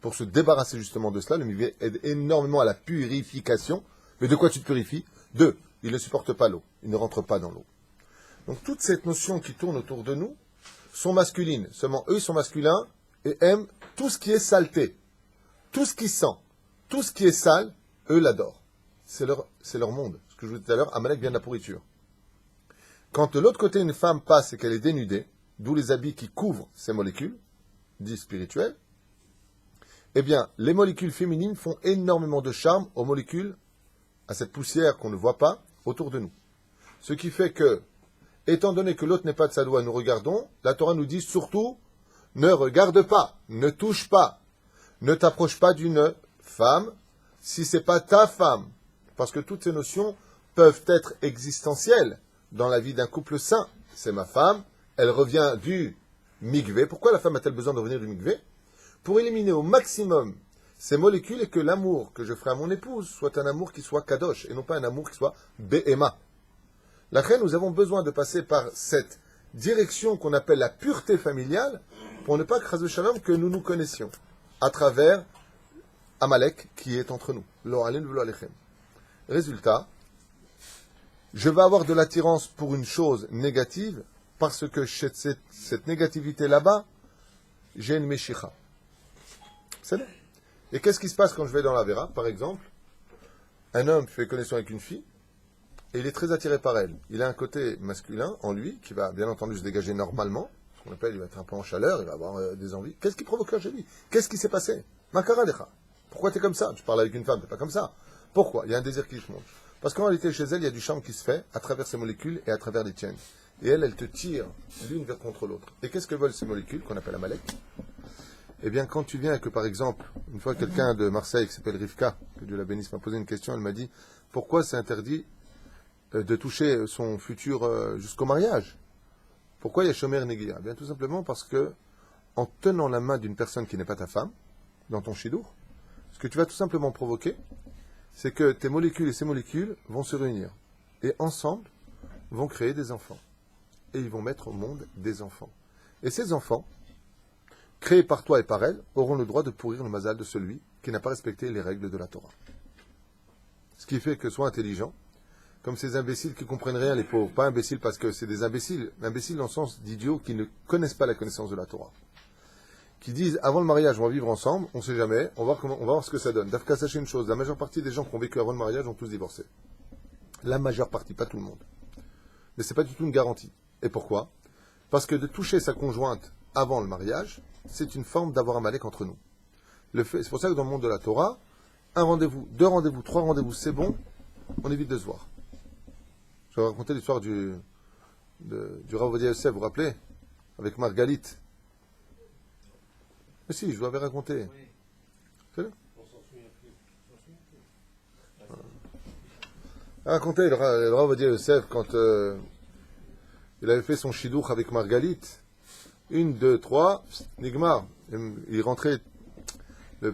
pour se débarrasser justement de cela. Le mikvé aide énormément à la purification. Mais de quoi tu te purifies? Il ne supporte pas l'eau, il ne rentre pas dans l'eau. Donc toute cette notion qui tourne autour de nous sont masculines. Seulement eux sont masculins et aiment tout ce qui est saleté, tout ce qui sent, tout ce qui est sale, eux l'adorent. C'est leur monde. Ce que je vous disais tout à l'heure, Amalek vient de la pourriture. Quand de l'autre côté une femme passe et qu'elle est dénudée, d'où les habits qui couvrent ces molécules, dits spirituelles, eh bien, les molécules féminines font énormément de charme aux molécules, à cette poussière qu'on ne voit pas, autour de nous. Ce qui fait que, étant donné que l'autre n'est pas de sa loi, nous regardons, la Torah nous dit surtout, ne regarde pas, ne touche pas, ne t'approche pas d'une femme, si c'est pas ta femme. Parce que toutes ces notions peuvent être existentielles dans la vie d'un couple sain. C'est ma femme, elle revient du mikvé. Pourquoi la femme a-t-elle besoin de revenir du mikvé? Pour éliminer au maximum ces molécules et que l'amour que je ferai à mon épouse soit un amour qui soit kadosh et non pas un amour qui soit béhéma. La reine, nous avons besoin de passer par cette direction qu'on appelle la pureté familiale pour ne pas craser shalom que nous nous connaissions à travers Amalek qui est entre nous. Lo alim v'lo alechem. Résultat, je vais avoir de l'attirance pour une chose négative parce que cette négativité là-bas, j'ai une meshicha. C'est vrai. Et qu'est-ce qui se passe quand je vais dans la Vera, par exemple? Un homme fait connaissance avec une fille et il est très attiré par elle. Il a un côté masculin en lui qui va bien entendu se dégager normalement. Ce qu'on appelle, il va être un peu en chaleur, il va avoir des envies. Qu'est-ce qui provoque chez lui? Qu'est-ce qui s'est passé? Makaradecha. Pourquoi tu es comme ça? Tu parles avec une femme, tu n'es pas comme ça. Pourquoi? Il y a un désir qui se monte. Parce qu'en réalité, chez elle, il y a du charme qui se fait à travers ces molécules et à travers les tiennes. Et elle te tire l'une vers contre l'autre. Et qu'est-ce que veulent ces molécules qu'on appelle Amalek? Eh bien, quand tu viens que, par exemple, une fois quelqu'un de Marseille qui s'appelle Rivka, que Dieu la bénisse, m'a posé une question, elle m'a dit, pourquoi c'est interdit de toucher son futur jusqu'au mariage? Pourquoi il y a Shomer Negia? Eh bien, tout simplement parce que, en tenant la main d'une personne qui n'est pas ta femme, dans ton chidour, ce que tu vas tout simplement provoquer, c'est que tes molécules et ces molécules vont se réunir. Et ensemble, vont créer des enfants. Et ils vont mettre au monde des enfants. Et ces enfants, créés par toi et par elle, auront le droit de pourrir le mazal de celui qui n'a pas respecté les règles de la Torah. Ce qui fait que sois intelligent, comme ces imbéciles qui ne comprennent rien, les pauvres. Pas imbéciles parce que c'est des imbéciles, imbéciles dans le sens d'idiots qui ne connaissent pas la connaissance de la Torah. Qui disent, avant le mariage, on va vivre ensemble, on ne sait jamais, on va voir ce que ça donne. Dafka, sachez une chose, la majeure partie des gens qui ont vécu avant le mariage ont tous divorcé. La majeure partie, pas tout le monde. Mais ce n'est pas du tout une garantie. Et pourquoi? Parce que de toucher sa conjointe avant le mariage, c'est une forme d'avoir un malek entre nous. C'est pour ça que dans le monde de la Torah, un rendez-vous, 2 rendez-vous, 3 rendez-vous, c'est bon, on évite de se voir. Je vais raconter l'histoire du Rav Ovadia Yosef, vous vous rappelez? Avec Margalit. Mais si, je vous l'avais raconté. Oui. C'est là? On s'en souvient plus. Raconté le Rav Ovadia Yosef quand il avait fait son shidouch avec Margalit. 1, 2, 3, Nigmar. Il rentrait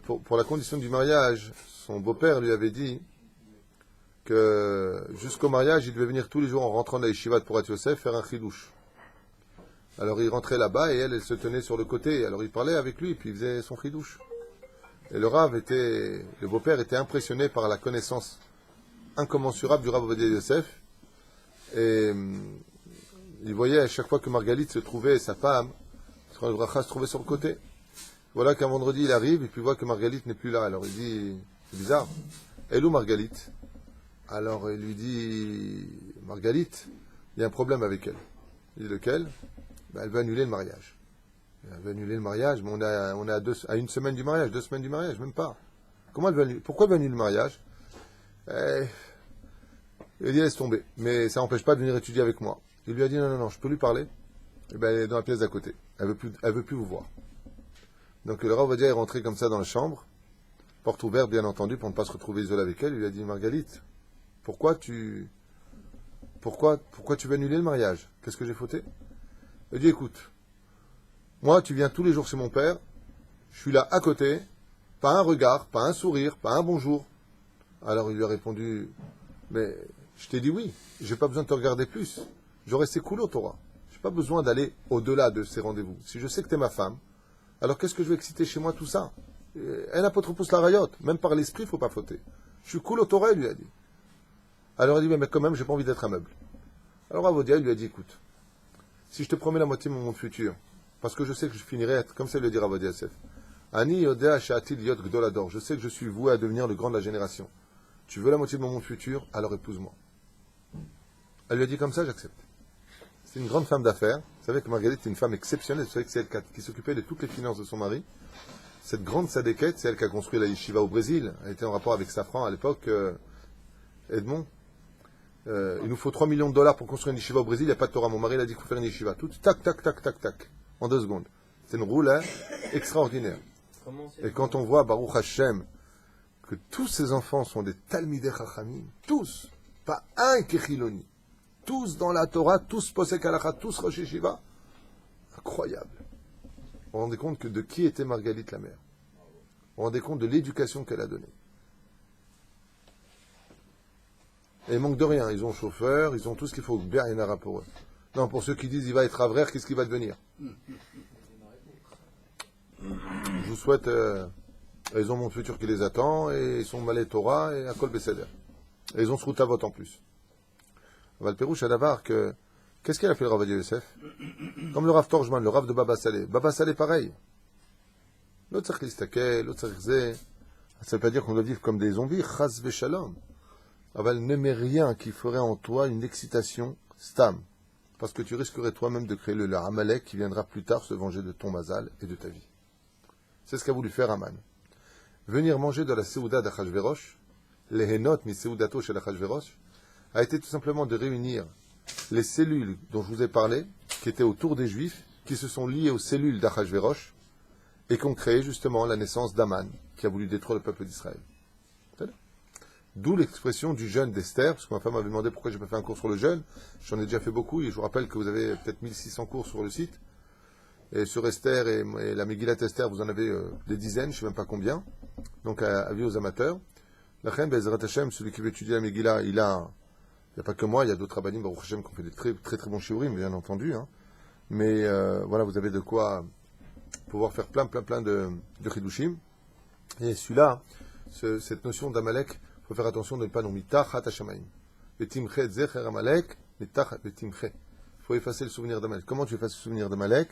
pour la condition du mariage. Son beau-père lui avait dit que jusqu'au mariage, il devait venir tous les jours en rentrant de la yeshiva de Porat Yosef faire un chidouche. Alors il rentrait là-bas et elle se tenait sur le côté. Alors il parlait avec lui et puis il faisait son chidouche. Et le beau-père était impressionné par la connaissance incommensurable du Rav Ovadia Yosef. Et il voyait à chaque fois que Margalit se trouvait, sa femme, le bracha se trouvait sur le côté. Voilà qu'un vendredi il arrive et puis il voit que Margalit n'est plus là. Alors il dit, c'est bizarre. Elle où Margalit? Alors il lui dit, Margalit, il y a un problème avec elle. Il dit lequel? Elle veut annuler le mariage. Elle veut annuler le mariage, mais on est à 1 semaine du mariage, 2 semaines du mariage, même pas. Comment elle veut annuler? Pourquoi elle veut annuler le mariage? Il dit laisse tomber, mais ça n'empêche pas de venir étudier avec moi. Il lui a dit non, je peux lui parler. Et elle est dans la pièce d'à côté. Elle veut plus vous voir. Donc le Rav Ovadia est rentré comme ça dans la chambre, porte ouverte bien entendu pour ne pas se retrouver isolé avec elle. Il lui a dit Margalite, pourquoi tu veux annuler le mariage? Qu'est-ce que j'ai fauté? Il dit écoute, moi tu viens tous les jours chez mon père, je suis là à côté, pas un regard, pas un sourire, pas un bonjour. Alors il lui a répondu mais je t'ai dit oui, j'ai pas besoin de te regarder plus. J'aurais resté cool au Torah. J'ai pas besoin d'aller au-delà de ces rendez-vous. Si je sais que tu es ma femme, alors qu'est-ce que je vais exciter chez moi tout ça? Un apôtre pousse la rayotte, même par l'esprit, il ne faut pas fauter. Je suis cool au Torah, il lui a dit. Alors il dit, mais quand même, j'ai pas envie d'être un meuble. Alors Rav Ovadia, il lui a dit, écoute, si je te promets la moitié de mon monde futur, parce que je sais que je finirai à être, comme ça il lui a dit Rav Ovadia Yosef, Ani Yodea Sha'atil Yot Gdolador, je sais que je suis voué à devenir le grand de la génération. Tu veux la moitié de mon monde futur, alors épouse-moi. Elle lui a dit comme ça, j'accepte. C'est une grande femme d'affaires. Vous savez que Marguerite est une femme exceptionnelle. Vous savez que c'est elle qui s'occupait de toutes les finances de son mari. Cette grande sadéquette, c'est elle qui a construit la yeshiva au Brésil. Elle était en rapport avec Safran à l'époque. Edmond, il nous faut 3 millions de dollars pour construire une yeshiva au Brésil. Il n'y a pas de Torah. Mon mari il a dit qu'il faut faire une yeshiva. Tout, tac, tac, tac, tac, tac. En 2 secondes. C'est une roule extraordinaire. Et quand on voit Baruch Hashem, que tous ces enfants sont des Talmidei Chachamim, tous, pas un qui est Chiloni, tous dans la Torah, tous Posek Halakha, tous Rosh Yeshiva, incroyable. Vous vous rendez compte de qui était Margalit la mère? Vous vous rendez compte de l'éducation qu'elle a donnée? Et il manque de rien, ils ont chauffeur, ils ont tout ce qu'il faut, bien Yenara pour eux. Non, pour ceux qui disent il va être avraire, qu'est-ce qu'il va devenir? Je vous souhaite... ils ont mon futur qui les attend, et ils sont malais Torah et à Kol Beseder. Et ils ont ce route à vote en plus. Valperouche à Davar que. Qu'est-ce qu'il a fait le Rav Ovadia Yosef? Comme le Rav Torjman, le Rav de Baba Saleh. Baba Saleh, pareil. L'autre tzarich listakel, l'autre tzarich zé. Ça ne veut pas dire qu'on doit vivre comme des zombies. Chas v'shalom. Aval ne met rien qui ferait en toi une excitation stam. Parce que tu risquerais toi-même de créer le Amalek qui viendra plus tard se venger de ton mazal et de ta vie. C'est ce qu'a voulu faire Aman. Venir manger de la Seouda d'Achashverosh, les Henot mi Seoudato chez l'Achashverosh, a été tout simplement de réunir les cellules dont je vous ai parlé, qui étaient autour des Juifs, qui se sont liées aux cellules d'Achashverosh, et qui ont créé justement la naissance d'Aman, qui a voulu détruire le peuple d'Israël. D'où l'expression du jeûne d'Esther, parce que ma femme m'avait demandé pourquoi je n'ai pas fait un cours sur le jeûne. J'en ai déjà fait beaucoup, et je vous rappelle que vous avez peut-être 1600 cours sur le site. Et sur Esther et la Megillat Esther, vous en avez des dizaines, je ne sais même pas combien. Donc, avis aux amateurs. La reine Bezrat Hashem, celui qui veut étudier la Megillah, il n'y a pas que moi, il y a d'autres rabbinim, Baruch Hashem, qui ont fait des très très, très bons shiurim, bien entendu. Hein. Mais voilà, vous avez de quoi pouvoir faire plein de chidushim. Et celui-là, cette notion d'Amalek, il faut faire attention de ne pas nommer Tachat Hashamayim. Betimche Zecher Amalek, Betimche. Il faut effacer le souvenir d'Amalek. Comment tu effaces le souvenir d'Amalek?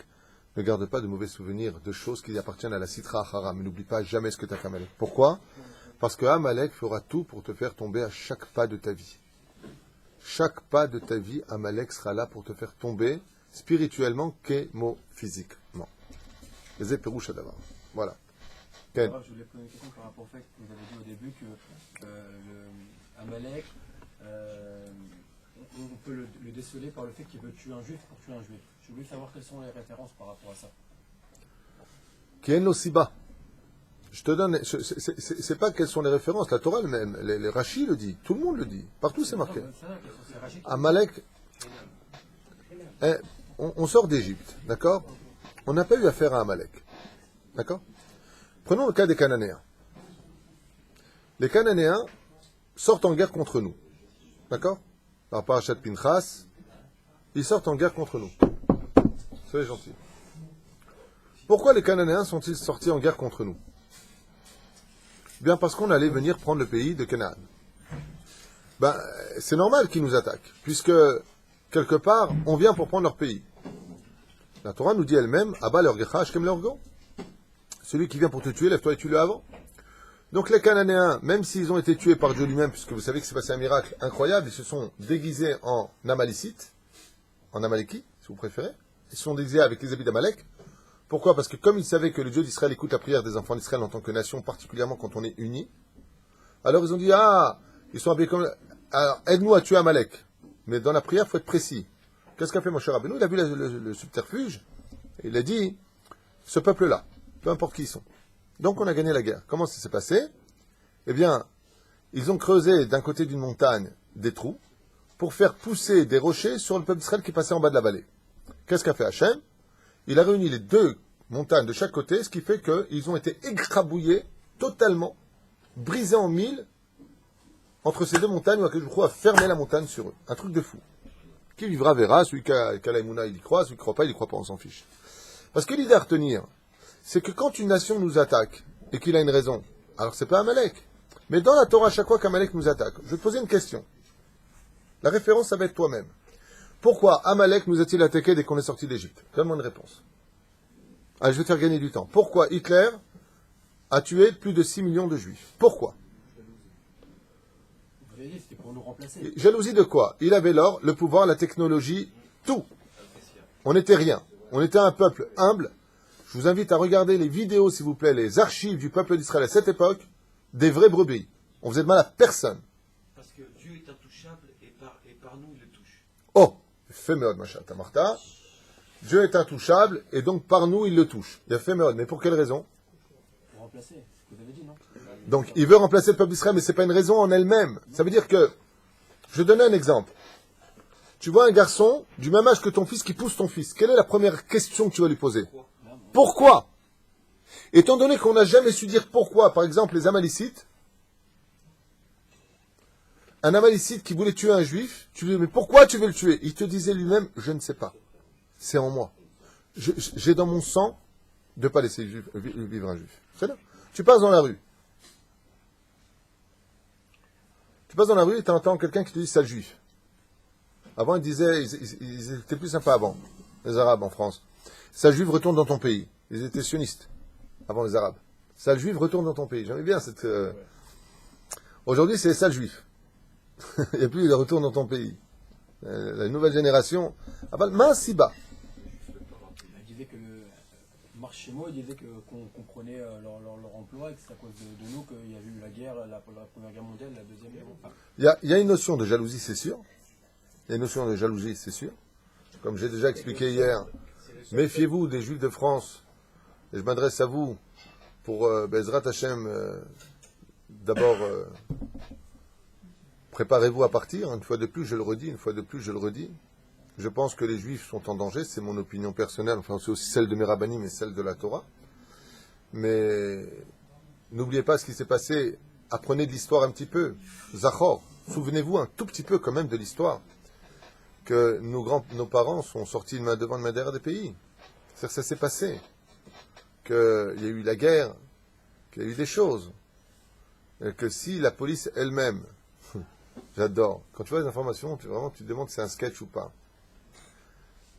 Ne garde pas de mauvais souvenirs de choses qui appartiennent à la Sitra Achara, mais n'oublie pas jamais ce que tu as fait Amalek. Pourquoi? Parce que Amalek fera tout pour te faire tomber à chaque pas de ta vie. Chaque pas de ta vie, Amalek sera là pour te faire tomber spirituellement physiquement. Les éperouches à d'abord. Voilà. Je voulais poser une question par rapport au fait que vous avez dit au début que Amalek, on peut le déceler par le fait qu'il veut tuer un juif pour tuer un juif. Je voulais savoir quelles sont les références par rapport à ça. Kien Siba. Je te donne. C'est pas quelles sont les références. La Torah elle-même, les Rashi le dit. Tout le monde le dit. Partout c'est marqué. Amalek. On sort d'Égypte, d'accord? On n'a pas eu affaire à Amalek. D'accord? Prenons le cas des Cananéens. Les Cananéens sortent en guerre contre nous. D'accord? Par Parashat Pinchas, ils sortent en guerre contre nous. Soyez gentils. Pourquoi les Cananéens sont-ils sortis en guerre contre nous? Bien parce qu'on allait venir prendre le pays de Canaan. Ben, c'est normal qu'ils nous attaquent, puisque, quelque part, on vient pour prendre leur pays. La Torah nous dit elle-même, Abba leur gecha, ashkem leur go. Celui qui vient pour te tuer, lève-toi et tue-le avant. Donc les Cananéens, même s'ils ont été tués par Dieu lui-même, puisque vous savez que c'est passé un miracle incroyable, ils se sont déguisés en Amalicites, en Amaleki, si vous préférez. Ils se sont déguisés avec les habits d'Amalek. Pourquoi? Parce que comme ils savaient que le Dieu d'Israël écoute la prière des enfants d'Israël en tant que nation, particulièrement quand on est unis, alors ils ont dit, ils sont habillés comme... Alors, aide-nous à tuer Amalek. Mais dans la prière, il faut être précis. Qu'est-ce qu'a fait Moshe Rabbeinu? Il a vu le subterfuge, et il a dit, ce peuple-là, peu importe qui ils sont. Donc on a gagné la guerre. Comment ça s'est passé? Eh bien, ils ont creusé d'un côté d'une montagne des trous pour faire pousser des rochers sur le peuple d'Israël qui passait en bas de la vallée. Qu'est-ce qu'a fait Hachem? Il a réuni les deux montagnes de chaque côté, ce qui fait qu'ils ont été écrabouillés totalement, brisés en mille, entre ces deux montagnes où Akadosh Baruch Hu a fermé la montagne sur eux. Un truc de fou. Qui vivra verra, celui qui a la Emouna, il y croit, celui qui ne croit pas, il n'y croit pas, on s'en fiche. Parce que l'idée à retenir, c'est que quand une nation nous attaque, et qu'il a une raison, alors c'est pas Amalek. Mais dans la Torah, à chaque fois qu'Amalek nous attaque, je vais te poser une question. La référence, ça va être toi-même. Pourquoi Amalek nous a-t-il attaqué dès qu'on est sorti d'Égypte? Donne-moi une réponse. Je vais te faire gagner du temps. Pourquoi Hitler a tué plus de 6 millions de Juifs? Pourquoi? Vous avez dit, c'était pour nous remplacer. Jalousie de quoi? Il avait l'or, le pouvoir, la technologie, tout. On n'était rien. On était un peuple humble. Je vous invite à regarder les vidéos, s'il vous plaît, les archives du peuple d'Israël à cette époque, des vrais brebis. On faisait de mal à personne. Parce que Dieu est intouchable et par nous il le touche. Oh, fait méod, ma chata Martha. Dieu est intouchable et donc par nous il le touche. Il a fait méod, mais pour quelle raison? Pour remplacer, c'est ce que vous avez dit, non? Donc il veut remplacer le peuple d'Israël, mais ce n'est pas une raison en elle-même. Ça veut dire que, je vais donner un exemple. Tu vois un garçon du même âge que ton fils qui pousse ton fils. Quelle est la première question que tu vas lui poser? Pourquoi? Étant donné qu'on n'a jamais su dire pourquoi, par exemple les Amalicites, un Amalicite qui voulait tuer un Juif, tu lui dis mais pourquoi tu veux le tuer? Il te disait lui-même, je ne sais pas. C'est en moi. J'ai dans mon sang de ne pas laisser vivre un Juif. C'est là. Tu passes dans la rue. Tu passes dans la rue et tu entends quelqu'un qui te dit sale juif. Avant, ils étaient plus sympas avant, les Arabes en France. Sale juif, retourne dans ton pays. Ils étaient sionistes, avant les Arabes. Sale juif, retourne dans ton pays. J'aimais bien cette... Aujourd'hui, c'est sale juif. Il n'y a plus le retour dans ton pays. La nouvelle génération... mince si bas. Il disait que Marc Chémo, il disait qu'on prenait leur emploi et que c'est à cause de nous qu'il y a eu la guerre, la Première Guerre mondiale, la Deuxième Guerre mondiale. Il y a une notion de jalousie, c'est sûr. Il y a une notion de jalousie, c'est sûr. Comme j'ai déjà expliqué hier, méfiez-vous des Juifs de France. Et je m'adresse à vous pour Bezrat Hashem. D'abord, préparez-vous à partir. Une fois de plus, je le redis. Une fois de plus, je le redis. Je pense que les Juifs sont en danger. C'est mon opinion personnelle. Enfin, c'est aussi celle de mes rabbinim et celle de la Torah. Mais n'oubliez pas ce qui s'est passé. Apprenez de l'histoire un petit peu. Zachor. Souvenez-vous un tout petit peu quand même de l'histoire. Que nos parents sont sortis de main devant, de main derrière des pays. C'est-à-dire que ça s'est passé. Qu'il y a eu la guerre, qu'il y a eu des choses. Et que si la police elle-même, j'adore, quand tu vois les informations, tu te demandes si c'est un sketch ou pas.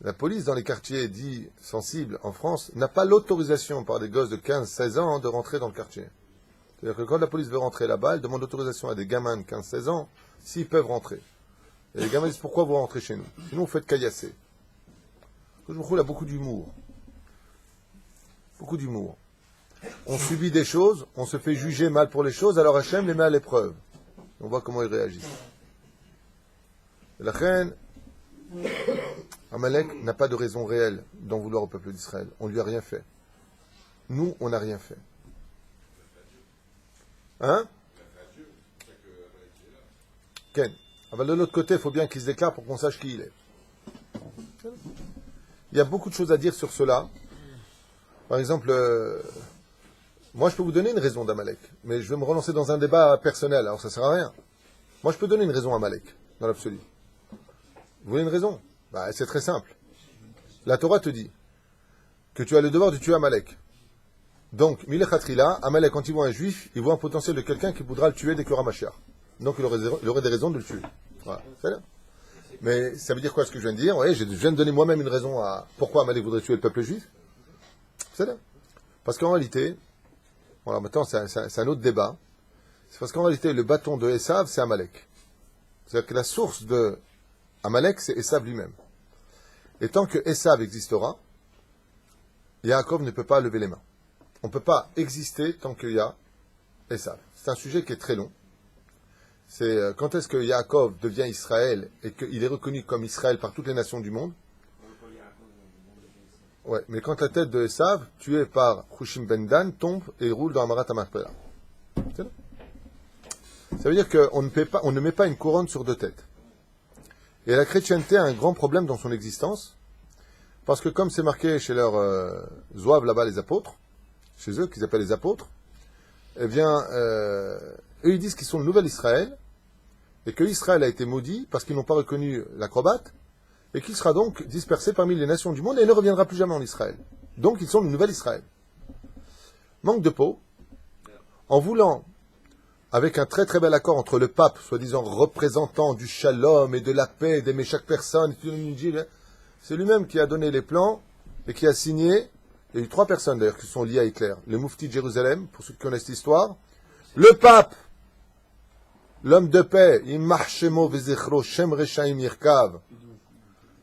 La police dans les quartiers dits sensibles en France n'a pas l'autorisation par des gosses de 15-16 ans de rentrer dans le quartier. C'est-à-dire que quand la police veut rentrer là-bas, elle demande l'autorisation à des gamins de 15-16 ans s'ils peuvent rentrer. Et les gamins disent pourquoi vous rentrez chez nous? Sinon vous faites caillasser. Je me trouve là beaucoup d'humour. Beaucoup d'humour. On subit des choses, on se fait juger mal pour les choses, alors Hachem les met à l'épreuve. On voit comment ils réagissent. Et la reine, Amalek n'a pas de raison réelle d'en vouloir au peuple d'Israël. On lui a rien fait. Nous, on n'a rien fait. Hein? Ken. De l'autre côté, il faut bien qu'il se déclare pour qu'on sache qui il est. Il y a beaucoup de choses à dire sur cela. Par exemple, moi je peux vous donner une raison d'Amalek, mais je vais me relancer dans un débat personnel, alors ça ne sert à rien. Moi je peux donner une raison à Amalek, dans l'absolu. Vous voulez une raison? C'est très simple. La Torah te dit que tu as le devoir de tuer Amalek. Donc, Milechatrila, Amalek, quand il voit un juif, il voit un potentiel de quelqu'un qui voudra le tuer dès qu'il y aura Mashiach. Donc il aurait des raisons de le tuer. Voilà. Mais ça veut dire quoi ce que je viens de dire? Oui, je viens de donner moi-même une raison à pourquoi Amalek voudrait tuer le peuple juif. C'est là. Parce qu'en réalité, voilà, maintenant c'est un autre débat. C'est parce qu'en réalité, le bâton de Esav, c'est Amalek. C'est-à-dire que la source de Amalek, c'est Esav lui-même. Et tant que Esav existera, Yaakov ne peut pas lever les mains. On ne peut pas exister tant qu'il y a Esav. C'est un sujet qui est très long. C'est quand est-ce que Yaakov devient Israël et qu'il est reconnu comme Israël par toutes les nations du monde. Ouais, mais quand la tête de Esav, tuée par Hushim ben Dan, tombe et roule dans Amarat Amarpela. Ça veut dire qu'on ne met pas une couronne sur deux têtes. Et la chrétienté a un grand problème dans son existence, parce que comme c'est marqué chez leurs zouaves là-bas, les apôtres, chez eux, qu'ils appellent les apôtres, eh bien, eux ils disent qu'ils sont le nouvel Israël, et que Israël a été maudit parce qu'ils n'ont pas reconnu l'acrobate, et qu'il sera donc dispersé parmi les nations du monde et ne reviendra plus jamais en Israël. Donc ils sont le nouvel Israël. Manque de peau, en voulant, avec un très très bel accord entre le pape, soi-disant représentant du shalom et de la paix, d'aimer chaque personne, c'est lui-même qui a donné les plans et qui a signé. Il y a eu 3 personnes d'ailleurs qui sont liées à Hitler. Le Moufti de Jérusalem, pour ceux qui connaissent l'histoire, le pape, l'homme de paix, Imachemo Vezechro Shem Reshaim Yirkav,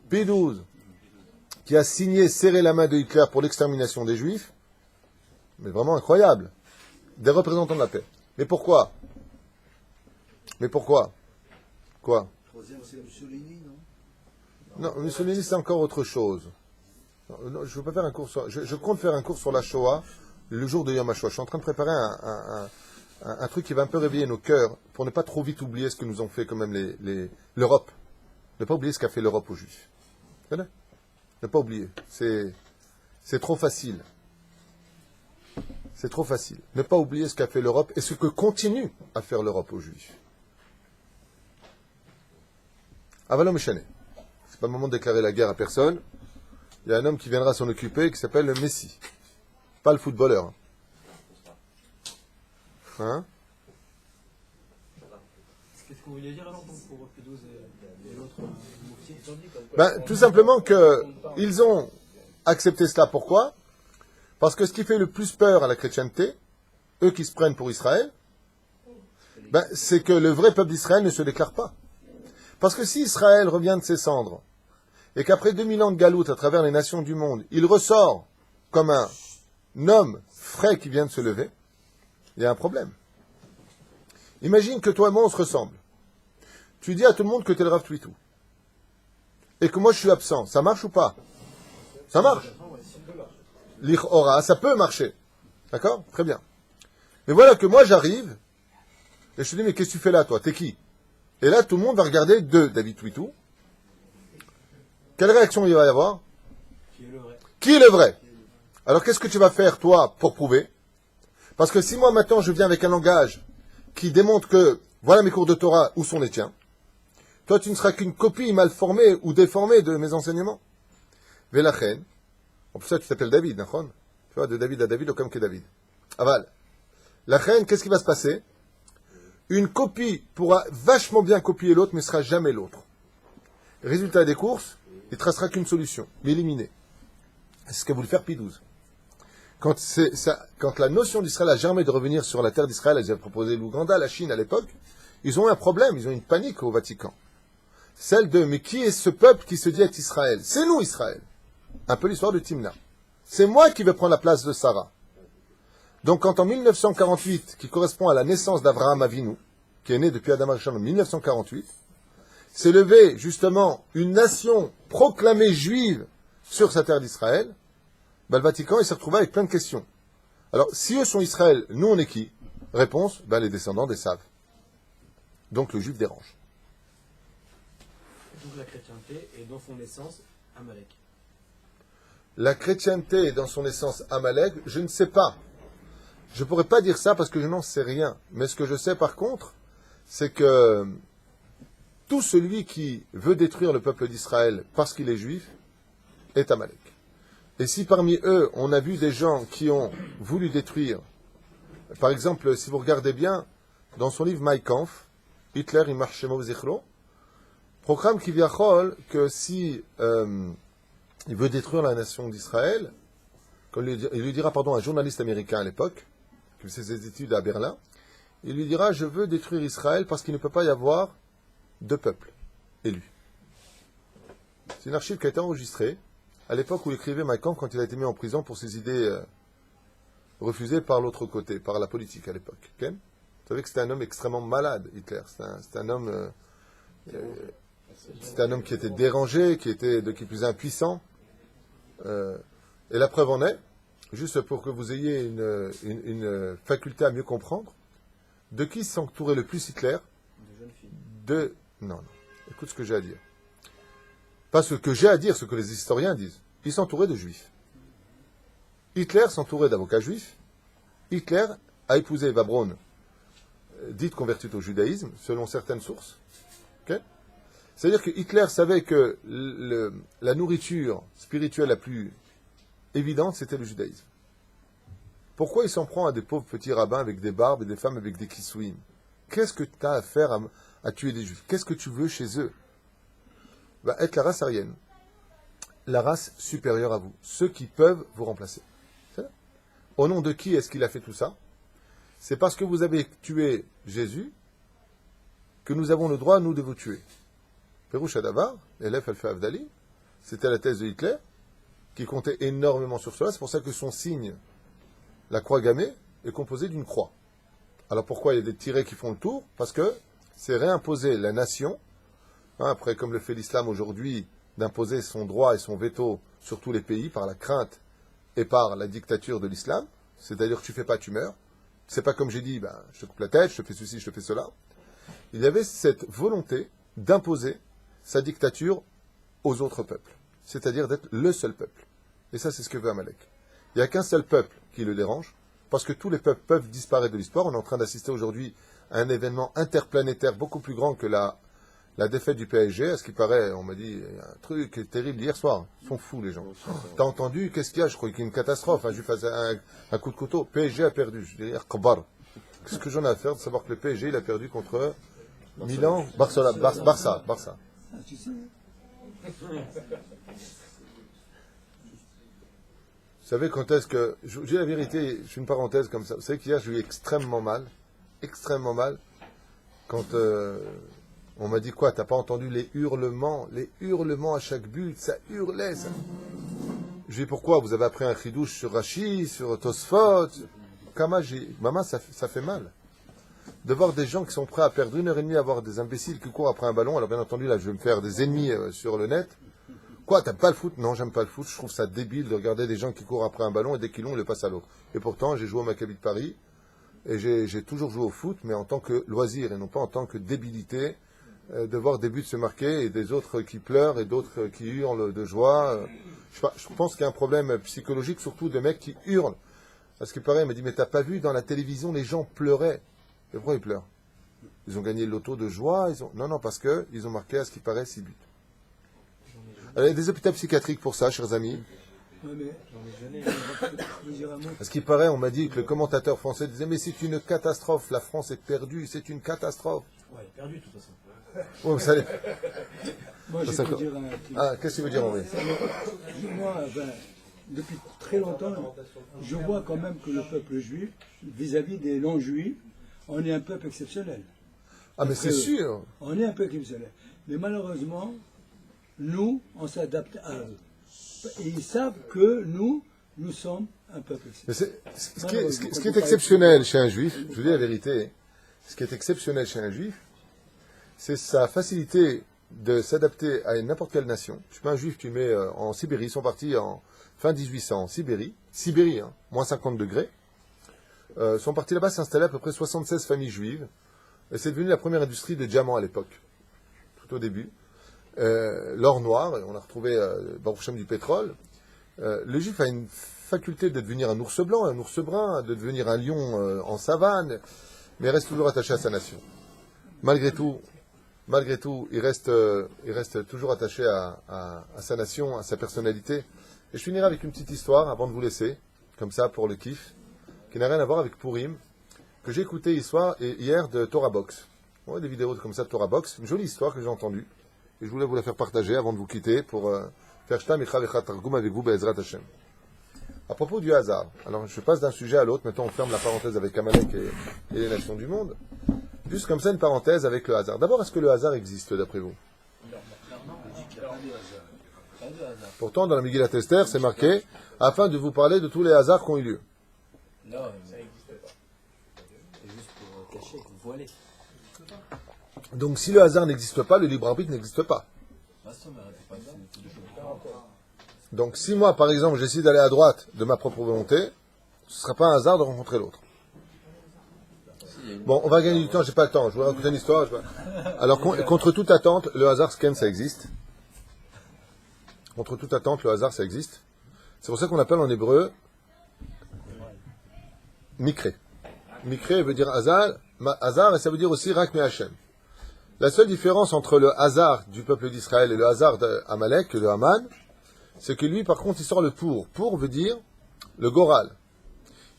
Pie 12, qui a signé, serré la main de Hitler pour l'extermination des Juifs, mais vraiment incroyable, des représentants de la paix. Mais pourquoi? Mais pourquoi? Quoi? Troisième, c'est Mussolini, non? Non, Mussolini, c'est encore autre chose. Non, je veux pas faire un cours sur... Je compte faire un cours sur la Shoah le jour de Yom HaShoah. Je suis en train de préparer un truc qui va un peu réveiller nos cœurs pour ne pas trop vite oublier ce que nous ont fait quand même l'Europe. Ne pas oublier ce qu'a fait l'Europe aux Juifs. Ne pas oublier. C'est trop facile. C'est trop facile. Ne pas oublier ce qu'a fait l'Europe et ce que continue à faire l'Europe aux Juifs. Avalom Eshane. C'est pas le moment de déclarer la guerre à personne. Il y a un homme qui viendra s'en occuper qui s'appelle le Messi. Pas le footballeur. Hein? que vous vouliez dire alors pour P12 et l'autre Moufti? Tout simplement qu'ils ont accepté cela. Pourquoi? Parce que ce qui fait le plus peur à la chrétienté, eux qui se prennent pour Israël, c'est que le vrai peuple d'Israël ne se déclare pas. Parce que si Israël revient de ses cendres, et qu'après 2000 ans de galoute à travers les nations du monde, il ressort comme un homme frais qui vient de se lever, il y a un problème. Imagine que toi et moi on se ressemble. Tu dis à tout le monde que tu es le Rav Twitou. Et que moi je suis absent. Ça marche ou pas? Ça marche. L'Ichora, ça peut marcher. D'accord? Très bien. Mais voilà que moi j'arrive, et je te dis, mais qu'est-ce que tu fais là, toi? T'es qui? Et là, tout le monde va regarder David Twitou. Quelle réaction il va y avoir? Qui est le vrai? Alors qu'est-ce que tu vas faire, toi, pour prouver? Parce que si moi, maintenant, je viens avec un langage qui démontre que, voilà mes cours de Torah, où sont les tiens? Toi, tu ne seras qu'une copie mal formée ou déformée de mes enseignements. Velachen, en plus ça, tu t'appelles David, d'accord? Tu vois, de David à David, au comme que David. Aval. La reine, qu'est-ce qui va se passer? Une copie pourra vachement bien copier l'autre, mais ne sera jamais l'autre. Résultat des courses, il ne te restera qu'une solution, l'éliminer. C'est ce qu'a voulu faire Pie XII. Quand la notion d'Israël a germé de revenir sur la terre d'Israël, elle a proposé l'Ouganda, la Chine à l'époque, ils ont eu un problème, ils ont eu une panique au Vatican. Celle de, mais qui est ce peuple qui se dit être Israël? C'est nous Israël. Un peu l'histoire de Timna. C'est moi qui vais prendre la place de Sarah. Donc quand en 1948, qui correspond à la naissance d'Abraham Avinu, qui est né depuis Adam Arishon en 1948, s'est levée justement une nation proclamée juive sur sa terre d'Israël, le Vatican il s'est retrouvé avec plein de questions. Alors si eux sont Israël, nous on est qui? Réponse, les descendants des Saves. Donc le juif dérange. Donc la chrétienté est dans son essence Amalek. La chrétienté est dans son essence Amalek, je ne sais pas. Je ne pourrais pas dire ça parce que je n'en sais rien. Mais ce que je sais par contre, c'est que tout celui qui veut détruire le peuple d'Israël parce qu'il est juif est Amalek. Et si parmi eux, on a vu des gens qui ont voulu détruire, par exemple, si vous regardez bien, dans son livre Mein Kampf, Hitler, Imar Shemo Zichro, proclame Kivyachol que si il veut détruire la nation d'Israël, il lui dira, un journaliste américain à l'époque, qui faisait ses études à Berlin, il lui dira, je veux détruire Israël parce qu'il ne peut pas y avoir deux peuples élus. C'est une archive qui a été enregistrée à l'époque où il écrivait Mein Kampf quand il a été mis en prison pour ses idées refusées par l'autre côté, par la politique à l'époque. Okay? Vous savez que c'était un homme extrêmement malade, Hitler. C'était un homme qui était dérangé, qui était de qui plus impuissant. Et la preuve en est, juste pour que vous ayez une faculté à mieux comprendre, de qui s'entourait le plus Hitler? De jeunes filles. Non. Écoute ce que j'ai à dire. Pas ce que j'ai à dire, ce que les historiens disent. Il s'entourait de juifs. Hitler s'entourait d'avocats juifs. Hitler a épousé Eva Braun, dite convertie au judaïsme, selon certaines sources. Okay? C'est-à-dire que Hitler savait que la nourriture spirituelle la plus évidente, c'était le judaïsme. Pourquoi il s'en prend à des pauvres petits rabbins avec des barbes et des femmes avec des kissouim? Qu'est-ce que tu as à faire à tuer des juifs? Qu'est-ce que tu veux chez eux? Être la race aryenne, la race supérieure à vous, ceux qui peuvent vous remplacer. Au nom de qui est-ce qu'il a fait tout ça? C'est parce que vous avez tué Jésus que nous avons le droit, nous, de vous tuer. Pérouche Adavar, Elef Alfa Avdali, c'était la thèse de Hitler, qui comptait énormément sur cela. C'est pour ça que son signe, la croix gammée, est composé d'une croix. Alors pourquoi il y a des tirets qui font le tour? Parce que c'est réimposer la nation, après comme le fait l'islam aujourd'hui, d'imposer son droit et son veto sur tous les pays par la crainte et par la dictature de l'islam. C'est-à-dire que tu fais pas, tu meurs. C'est pas comme j'ai dit, je te coupe la tête, je te fais ceci, je te fais cela. Il y avait cette volonté d'imposer sa dictature aux autres peuples. C'est-à-dire d'être le seul peuple. Et ça, c'est ce que veut Amalek. Il n'y a qu'un seul peuple qui le dérange, parce que tous les peuples peuvent disparaître de l'histoire. On est en train d'assister aujourd'hui à un événement interplanétaire beaucoup plus grand que la défaite du PSG. À ce qui paraît, on m'a dit, il y a un truc terrible hier soir. Ils sont fous, les gens. T'as entendu? Qu'est-ce qu'il y a? Je crois qu'il y a une catastrophe. Je lui faisais un coup de couteau. PSG a perdu. Je dis, Kbar. Qu'est-ce que j'en ai à faire de savoir que le PSG, il a perdu contre Milan, Barcelone, Barça. Ah, tu sais. Vous savez quand est-ce que... Je vous dis la vérité, je fais une parenthèse comme ça. Vous savez qu'hier, j'ai eu extrêmement mal, quand on m'a dit quoi, t'as pas entendu les hurlements à chaque but, ça hurlait, ça. Je dis pourquoi, vous avez appris un chidouche sur Rashi, sur Tosfot, Maman, ça fait mal. De voir des gens qui sont prêts à perdre 1h30 à voir des imbéciles qui courent après un ballon. Alors bien entendu, là, je vais me faire des ennemis sur le net. Quoi, t'aimes pas le foot? Non, j'aime pas le foot. Je trouve ça débile de regarder des gens qui courent après un ballon et dès qu'ils l'ont, ils le passent à l'autre. Et pourtant, j'ai joué au Maccabi de Paris et j'ai toujours joué au foot, mais en tant que loisir et non pas en tant que débilité, de voir des buts se marquer et des autres qui pleurent et d'autres qui hurlent de joie. Je pense qu'il y a un problème psychologique, surtout des mecs qui hurlent. Parce qu'il paraît, il m'a dit, mais t'as pas vu dans la télévision, les gens pleuraient. Et pourquoi ils pleurent? Ils ont gagné le loto de joie. Non, parce qu'ils ont marqué, à ce qui paraît, 6 buts. Alors, il y a des hôpitaux psychiatriques pour ça, chers amis. À ce qui paraît, on m'a dit que le commentateur français disait, mais c'est une catastrophe, la France est perdue, c'est une catastrophe. Ouais, perdu de toute façon. Ouais, vous savez. Moi, je peux dire un truc. Ah, qu'est-ce que vous dire, Henri? Moi, depuis très longtemps, je vois quand même que le peuple juif, vis-à-vis des non-juifs, on est un peuple exceptionnel. Ah, mais c'est sûr. On est un peuple exceptionnel. Mais malheureusement, nous, on s'adapte à eux. Et ils savent que nous sommes un peuple exceptionnel. Mais ce qui est exceptionnel chez un juif, je vous dis la vérité, ce qui est exceptionnel chez un juif, c'est sa facilité de s'adapter à n'importe quelle nation. Je suis pas un juif, tu mets en Sibérie, ils sont partis en fin 1800 en Sibérie, hein, moins 50 degrés. Sont partis là-bas s'installer à peu près 76 familles juives. Et c'est devenu la première industrie de diamants à l'époque, tout au début. L'or noir, on a retrouvé Baruch Hashem du pétrole. Le juif a une faculté de devenir un ours blanc, un ours brun, de devenir un lion en savane, mais il reste toujours attaché à sa nation. Malgré tout, il reste toujours attaché à sa nation, à sa personnalité. Et je finirai avec une petite histoire avant de vous laisser, comme ça pour le kiff, qui n'a rien à voir avec Purim, que j'ai écouté hier de Torah Box. Ouais, des vidéos comme ça de Torah Box, une jolie histoire que j'ai entendue. Et je voulais vous la faire partager avant de vous quitter pour faire Shtam Icha Vecha Targum avec vous, Be'ezrat Hashem. À propos du hasard, alors je passe d'un sujet à l'autre, maintenant on ferme la parenthèse avec Amalek et les nations du monde. Juste comme ça, une parenthèse avec le hasard. D'abord, est-ce que le hasard existe d'après vous? Pourtant, dans la Megillat Esther, c'est marqué, afin de vous parler de tous les hasards qui ont eu lieu. Non, ça n'existe pas. C'est juste pour cacher, pour voiler. Donc si le hasard n'existe pas, le libre arbitre n'existe pas. Donc si moi, par exemple, j'essaie d'aller à droite de ma propre volonté, ce ne sera pas un hasard de rencontrer l'autre. Bon, on va gagner du temps, j'ai pas le temps, je vais raconter une histoire. Alors, contre toute attente, le hasard, ça existe. Contre toute attente, le hasard, ça existe. C'est pour ça qu'on appelle en hébreu Mikré. Mikré veut dire hasard, et ça veut dire aussi Rak Me Hashem. La seule différence entre le hasard du peuple d'Israël et le hasard d'Amalek, de Haman, c'est que lui, par contre, il sort le pour. Pour veut dire le Goral.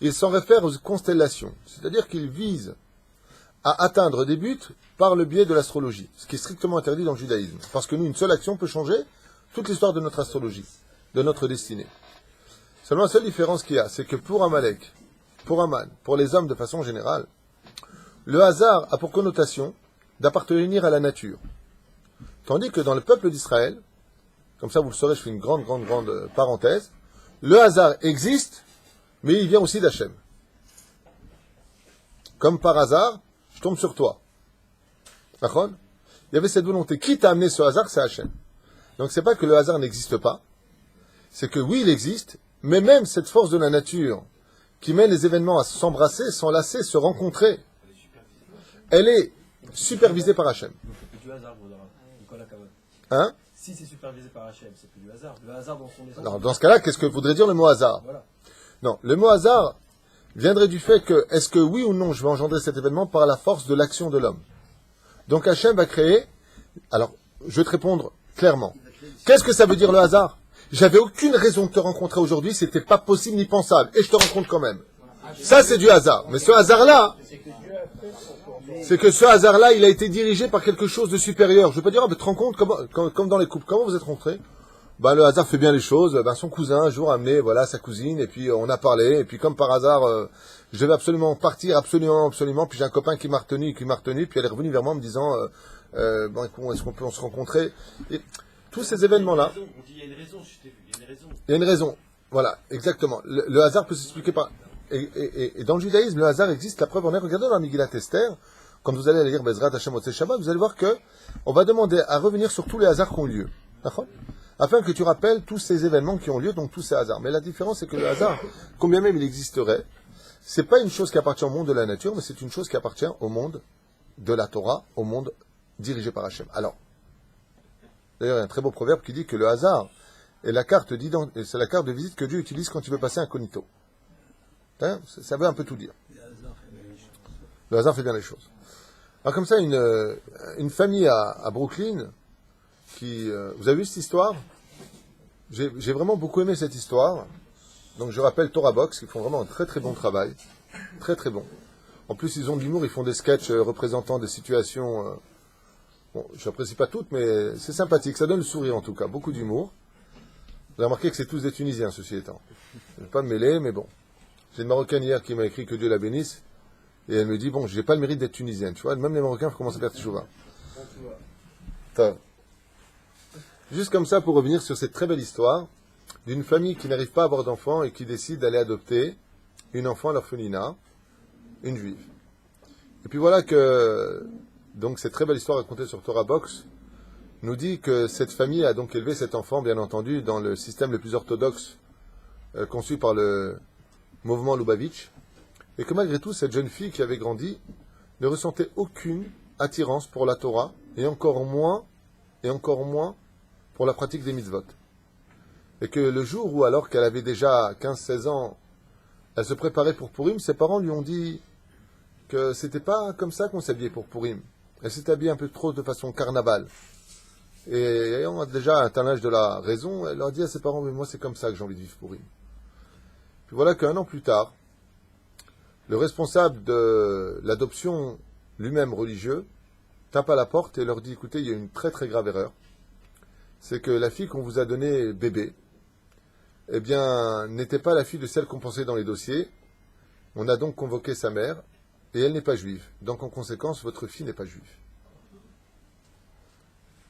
Il s'en réfère aux constellations. C'est-à-dire qu'il vise à atteindre des buts par le biais de l'astrologie. Ce qui est strictement interdit dans le judaïsme. Parce que nous, une seule action peut changer toute l'histoire de notre astrologie, de notre destinée. Seulement, la seule différence qu'il y a, c'est que pour Amalek, pour Haman, pour les hommes de façon générale, le hasard a pour connotation d'appartenir à la nature. Tandis que dans le peuple d'Israël, comme ça vous le saurez, je fais une grande parenthèse, le hasard existe, mais il vient aussi d'Hachem. Comme par hasard, je tombe sur toi. D'accord ? Il y avait cette volonté. Qui t'a amené ce hasard, c'est Hachem. Donc c'est pas que le hasard n'existe pas, c'est que oui, il existe, mais même cette force de la nature qui mène les événements à s'embrasser, s'enlacer, se rencontrer, elle est supervisée par Hachem. C'est plus du hasard, Nicolas Cavon. Hein ? Si c'est supervisé par Hachem, c'est plus du hasard. Le hasard dans son essence. Alors dans ce cas-là, qu'est-ce que voudrait dire le mot hasard ? Voilà. Non, le mot hasard viendrait du fait que, est-ce que oui ou non, je vais engendrer cet événement par la force de l'action de l'homme. Donc Hachem va créer... Alors, je vais te répondre clairement. Qu'est-ce que ça veut dire le hasard ? J'avais aucune raison de te rencontrer aujourd'hui, c'était pas possible ni pensable, et je te rencontre quand même. Ça, c'est du hasard. Mais ce hasard-là, c'est que ce hasard-là, il a été dirigé par quelque chose de supérieur. Je veux pas dire, tu te rends compte, comme dans les couples, comment vous êtes rentrés? Le hasard fait bien les choses. Son cousin, un jour, a amené, sa cousine, et puis on a parlé, et puis comme par hasard, je devais absolument partir, absolument, puis j'ai un copain qui m'a retenu, puis elle est revenue vers moi en me disant, est-ce qu'on peut se rencontrer? Et tous ces événements-là. On dit, il y a une raison, je t'ai vu, il y a une raison. Il y a une raison. Voilà, exactement. Le hasard peut s'expliquer par... Et dans le judaïsme, le hasard existe. La preuve en est, regardez dans la Megillat Esther, quand vous allez lire Bezrat Hashem Motzei Shabbat, vous allez voir que on va demander à revenir sur tous les hasards qui ont lieu. D'accord? Afin que tu rappelles tous ces événements qui ont lieu, donc tous ces hasards. Mais la différence, c'est que le hasard, combien même il existerait, c'est pas une chose qui appartient au monde de la nature, mais c'est une chose qui appartient au monde de la Torah, au monde dirigé par Hashem. Alors, d'ailleurs, il y a un très beau proverbe qui dit que le hasard est la carte c'est la carte de visite que Dieu utilise quand il veut passer incognito. Ça veut un peu tout dire. Le hasard fait bien les choses. Alors comme ça, une famille à Brooklyn, vous avez vu cette histoire? J'ai vraiment beaucoup aimé cette histoire. Donc je rappelle Torah Box, qui font vraiment un très très bon travail. Très très bon. En plus, ils ont de l'humour, ils font des sketchs représentant des situations... je n'apprécie pas toutes, mais c'est sympathique. Ça donne le sourire en tout cas. Beaucoup d'humour. Vous avez remarqué que c'est tous des Tunisiens, ceci étant. Je ne vais pas me mêler, mais bon. J'ai une Marocaine hier qui m'a écrit que Dieu la bénisse. Et elle me dit, je n'ai pas le mérite d'être tunisienne. Tu vois, même les Marocains commencent à faire tchouva. Juste comme ça, pour revenir sur cette très belle histoire d'une famille qui n'arrive pas à avoir d'enfants et qui décide d'aller adopter une enfant à l'orphelinat, une juive. Et puis voilà que, donc cette très belle histoire racontée sur Torah Box nous dit que cette famille a donc élevé cet enfant, bien entendu, dans le système le plus orthodoxe conçu par le mouvement Lubavitch, et que malgré tout, cette jeune fille qui avait grandi ne ressentait aucune attirance pour la Torah, et encore moins pour la pratique des mitzvot. Et que le jour où, alors qu'elle avait déjà 15-16 ans, elle se préparait pour Purim, ses parents lui ont dit que c'était pas comme ça qu'on s'habillait pour Purim. Elle s'est habillée un peu trop de façon carnaval. Et ayant déjà atteint l'âge de la raison, elle leur dit à ses parents, mais moi c'est comme ça que j'ai envie de vivre Purim. Puis voilà qu'un an plus tard, le responsable de l'adoption, lui-même religieux, tape à la porte et leur dit, écoutez, il y a une très très grave erreur. C'est que la fille qu'on vous a donnée bébé, eh bien, n'était pas la fille de celle qu'on pensait dans les dossiers. On a donc convoqué sa mère, et elle n'est pas juive. Donc en conséquence, votre fille n'est pas juive.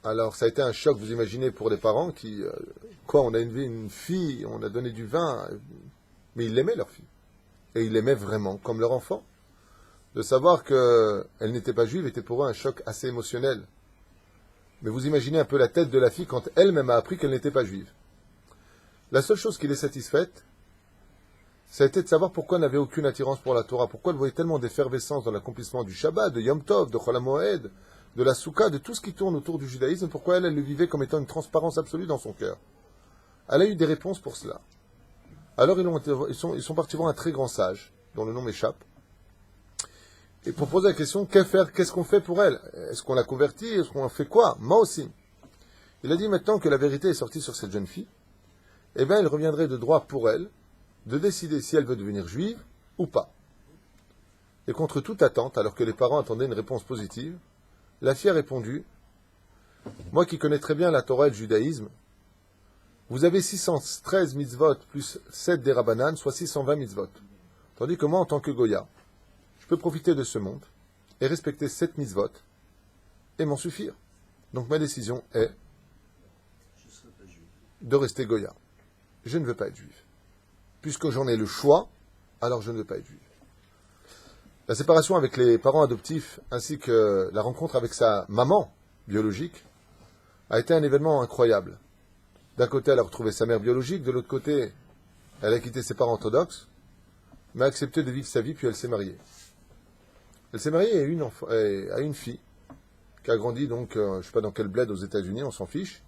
Alors ça a été un choc, vous imaginez, pour les parents qui... on a élevé une fille, on a donné du vin, mais ils l'aimaient leur fille. Et ils l'aimaient vraiment, comme leur enfant. De savoir qu'elle n'était pas juive était pour eux un choc assez émotionnel. Mais vous imaginez un peu la tête de la fille quand elle-même a appris qu'elle n'était pas juive. La seule chose qui l'est satisfaite, ça a été de savoir pourquoi elle n'avait aucune attirance pour la Torah, pourquoi elle voyait tellement d'effervescence dans l'accomplissement du Shabbat, de Yom Tov, de Chol HaMoed, de la Soukha, de tout ce qui tourne autour du judaïsme, pourquoi elle le vivait comme étant une transparence absolue dans son cœur. Elle a eu des réponses pour cela. Alors ils sont partis voir un très grand sage, dont le nom m'échappe, et pour poser la question, qu'est-ce qu'on fait pour elle? Est-ce qu'on la convertit? Est-ce qu'on fait quoi? Moi aussi. Il a dit maintenant que la vérité est sortie sur cette jeune fille, eh bien il reviendrait de droit pour elle de décider si elle veut devenir juive ou pas. Et contre toute attente, alors que les parents attendaient une réponse positive, la fille a répondu, moi qui connais très bien la Torah et le judaïsme, vous avez 613 mitzvot plus 7 des Rabbanan, soit 620 mitzvot. Tandis que moi, en tant que Goya, je peux profiter de ce monde et respecter 7 mitzvot et m'en suffire. Donc ma décision est de rester Goya. Je ne veux pas être juif. Puisque j'en ai le choix, alors je ne veux pas être juif. La séparation avec les parents adoptifs ainsi que la rencontre avec sa maman biologique a été un événement incroyable. D'un côté, elle a retrouvé sa mère biologique, de l'autre côté, elle a quitté ses parents orthodoxes, mais a accepté de vivre sa vie, puis elle s'est mariée. Elle s'est mariée à une fille qui a grandi, donc, je ne sais pas dans quel bled aux États-Unis, on s'en fiche,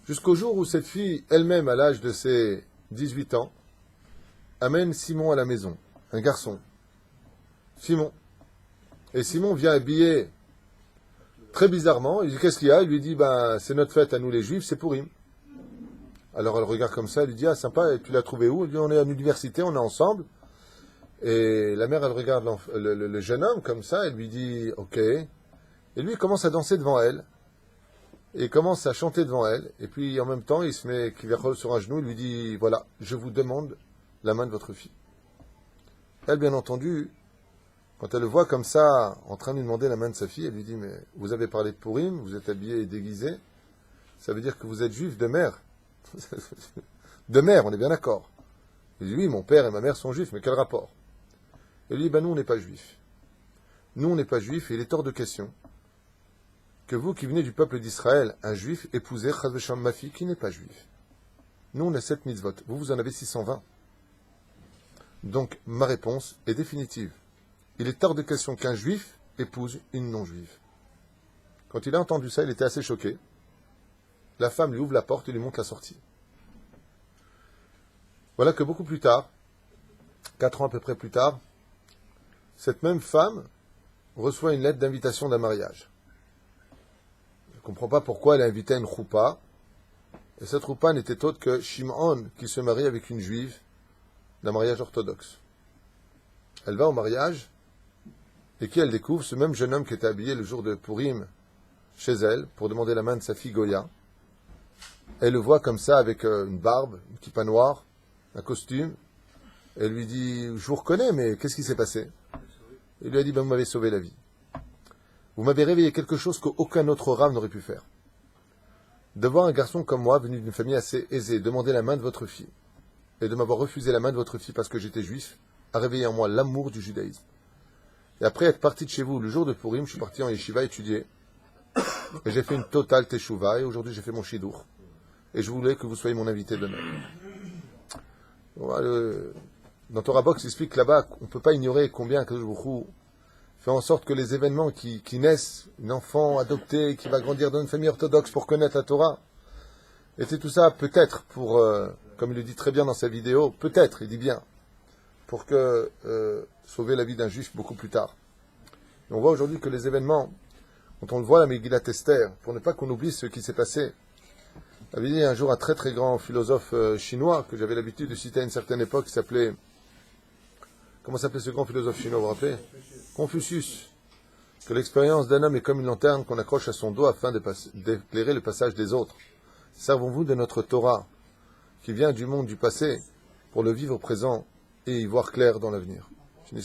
jusqu'au jour où cette fille, elle-même, à l'âge de ses 18 ans, amène Simon à la maison, un garçon. Simon. Et Simon vient habillé très bizarrement. Il dit, qu'est-ce qu'il y a? Il lui dit, c'est notre fête à nous les Juifs, c'est Purim. Alors elle regarde comme ça, elle lui dit, ah sympa, et tu l'as trouvé où? Elle dit, on est à l'université, on est ensemble. Et la mère, elle regarde le jeune homme comme ça, elle lui dit « Ok ». Et lui, il commence à danser devant elle. Et il commence à chanter devant elle. Et puis, en même temps, il se met sur un genou, il lui dit « Voilà, je vous demande la main de votre fille ». Elle, bien entendu, quand elle le voit comme ça, en train de lui demander la main de sa fille, elle lui dit « Mais vous avez parlé de Purim, vous êtes habillé et déguisé. Ça veut dire que vous êtes juif de mère. » De mère, on est bien d'accord. Il dit « Oui, mon père et ma mère sont juifs, mais quel rapport ?» Elle lui dit, nous, on n'est pas juifs. Nous, on n'est pas juifs, et il est hors de question que vous, qui venez du peuple d'Israël, un juif, épousez Chas v'Shalom ma fille, qui n'est pas juif. Nous, on a 7 mitzvot. Vous, vous en avez 620. Donc, ma réponse est définitive. Il est hors de question qu'un juif épouse une non-juive. Quand il a entendu ça, il était assez choqué. La femme lui ouvre la porte et lui montre la sortie. Voilà que beaucoup plus tard, 4 ans à peu près plus tard, cette même femme reçoit une lettre d'invitation d'un mariage. Je ne comprends pas pourquoi elle a invité une choupa. Et cette choupa n'était autre que Shimon qui se marie avec une juive d'un mariage orthodoxe. Elle va au mariage et qui elle découvre ce même jeune homme qui était habillé le jour de Purim chez elle pour demander la main de sa fille Goya. Elle le voit comme ça avec une barbe, une kippa noire, un costume. Elle lui dit « Je vous reconnais, mais qu'est-ce qui s'est passé ?» Il lui a dit, vous m'avez sauvé la vie. Vous m'avez réveillé quelque chose qu'aucun autre rave n'aurait pu faire. De voir un garçon comme moi, venu d'une famille assez aisée, demander la main de votre fille, et de m'avoir refusé la main de votre fille parce que j'étais juif, a réveillé en moi l'amour du judaïsme. Et après être parti de chez vous le jour de Purim, je suis parti en yeshiva étudier, et j'ai fait une totale teshuva, et aujourd'hui j'ai fait mon shidur. Et je voulais que vous soyez mon invité demain. Dans Torah Box, il explique là-bas qu'on ne peut pas ignorer combien Kadosh Baruch Hu fait en sorte que les événements qui naissent, une enfant adoptée qui va grandir dans une famille orthodoxe pour connaître la Torah, et c'est tout ça peut-être pour, comme il le dit très bien dans sa vidéo, peut-être, il dit bien, pour que sauver la vie d'un juif beaucoup plus tard. Et on voit aujourd'hui que les événements, quand on le voit la Megillat Esther, pour ne pas qu'on oublie ce qui s'est passé, il y avait un jour un très très grand philosophe chinois que j'avais l'habitude de citer à une certaine époque qui s'appelait... Comment s'appelait ce grand philosophe chinois, vous vous rappelez ? Confucius. Que l'expérience d'un homme est comme une lanterne qu'on accroche à son dos afin d'éclairer le passage des autres. Servons-vous de notre Torah, qui vient du monde du passé, pour le vivre présent et y voir clair dans l'avenir. Et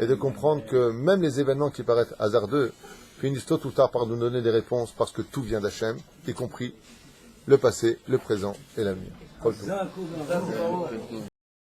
de comprendre que même les événements qui paraissent hasardeux finissent tôt ou tard par nous donner des réponses parce que tout vient d'Hachem, y compris le passé, le présent et l'avenir.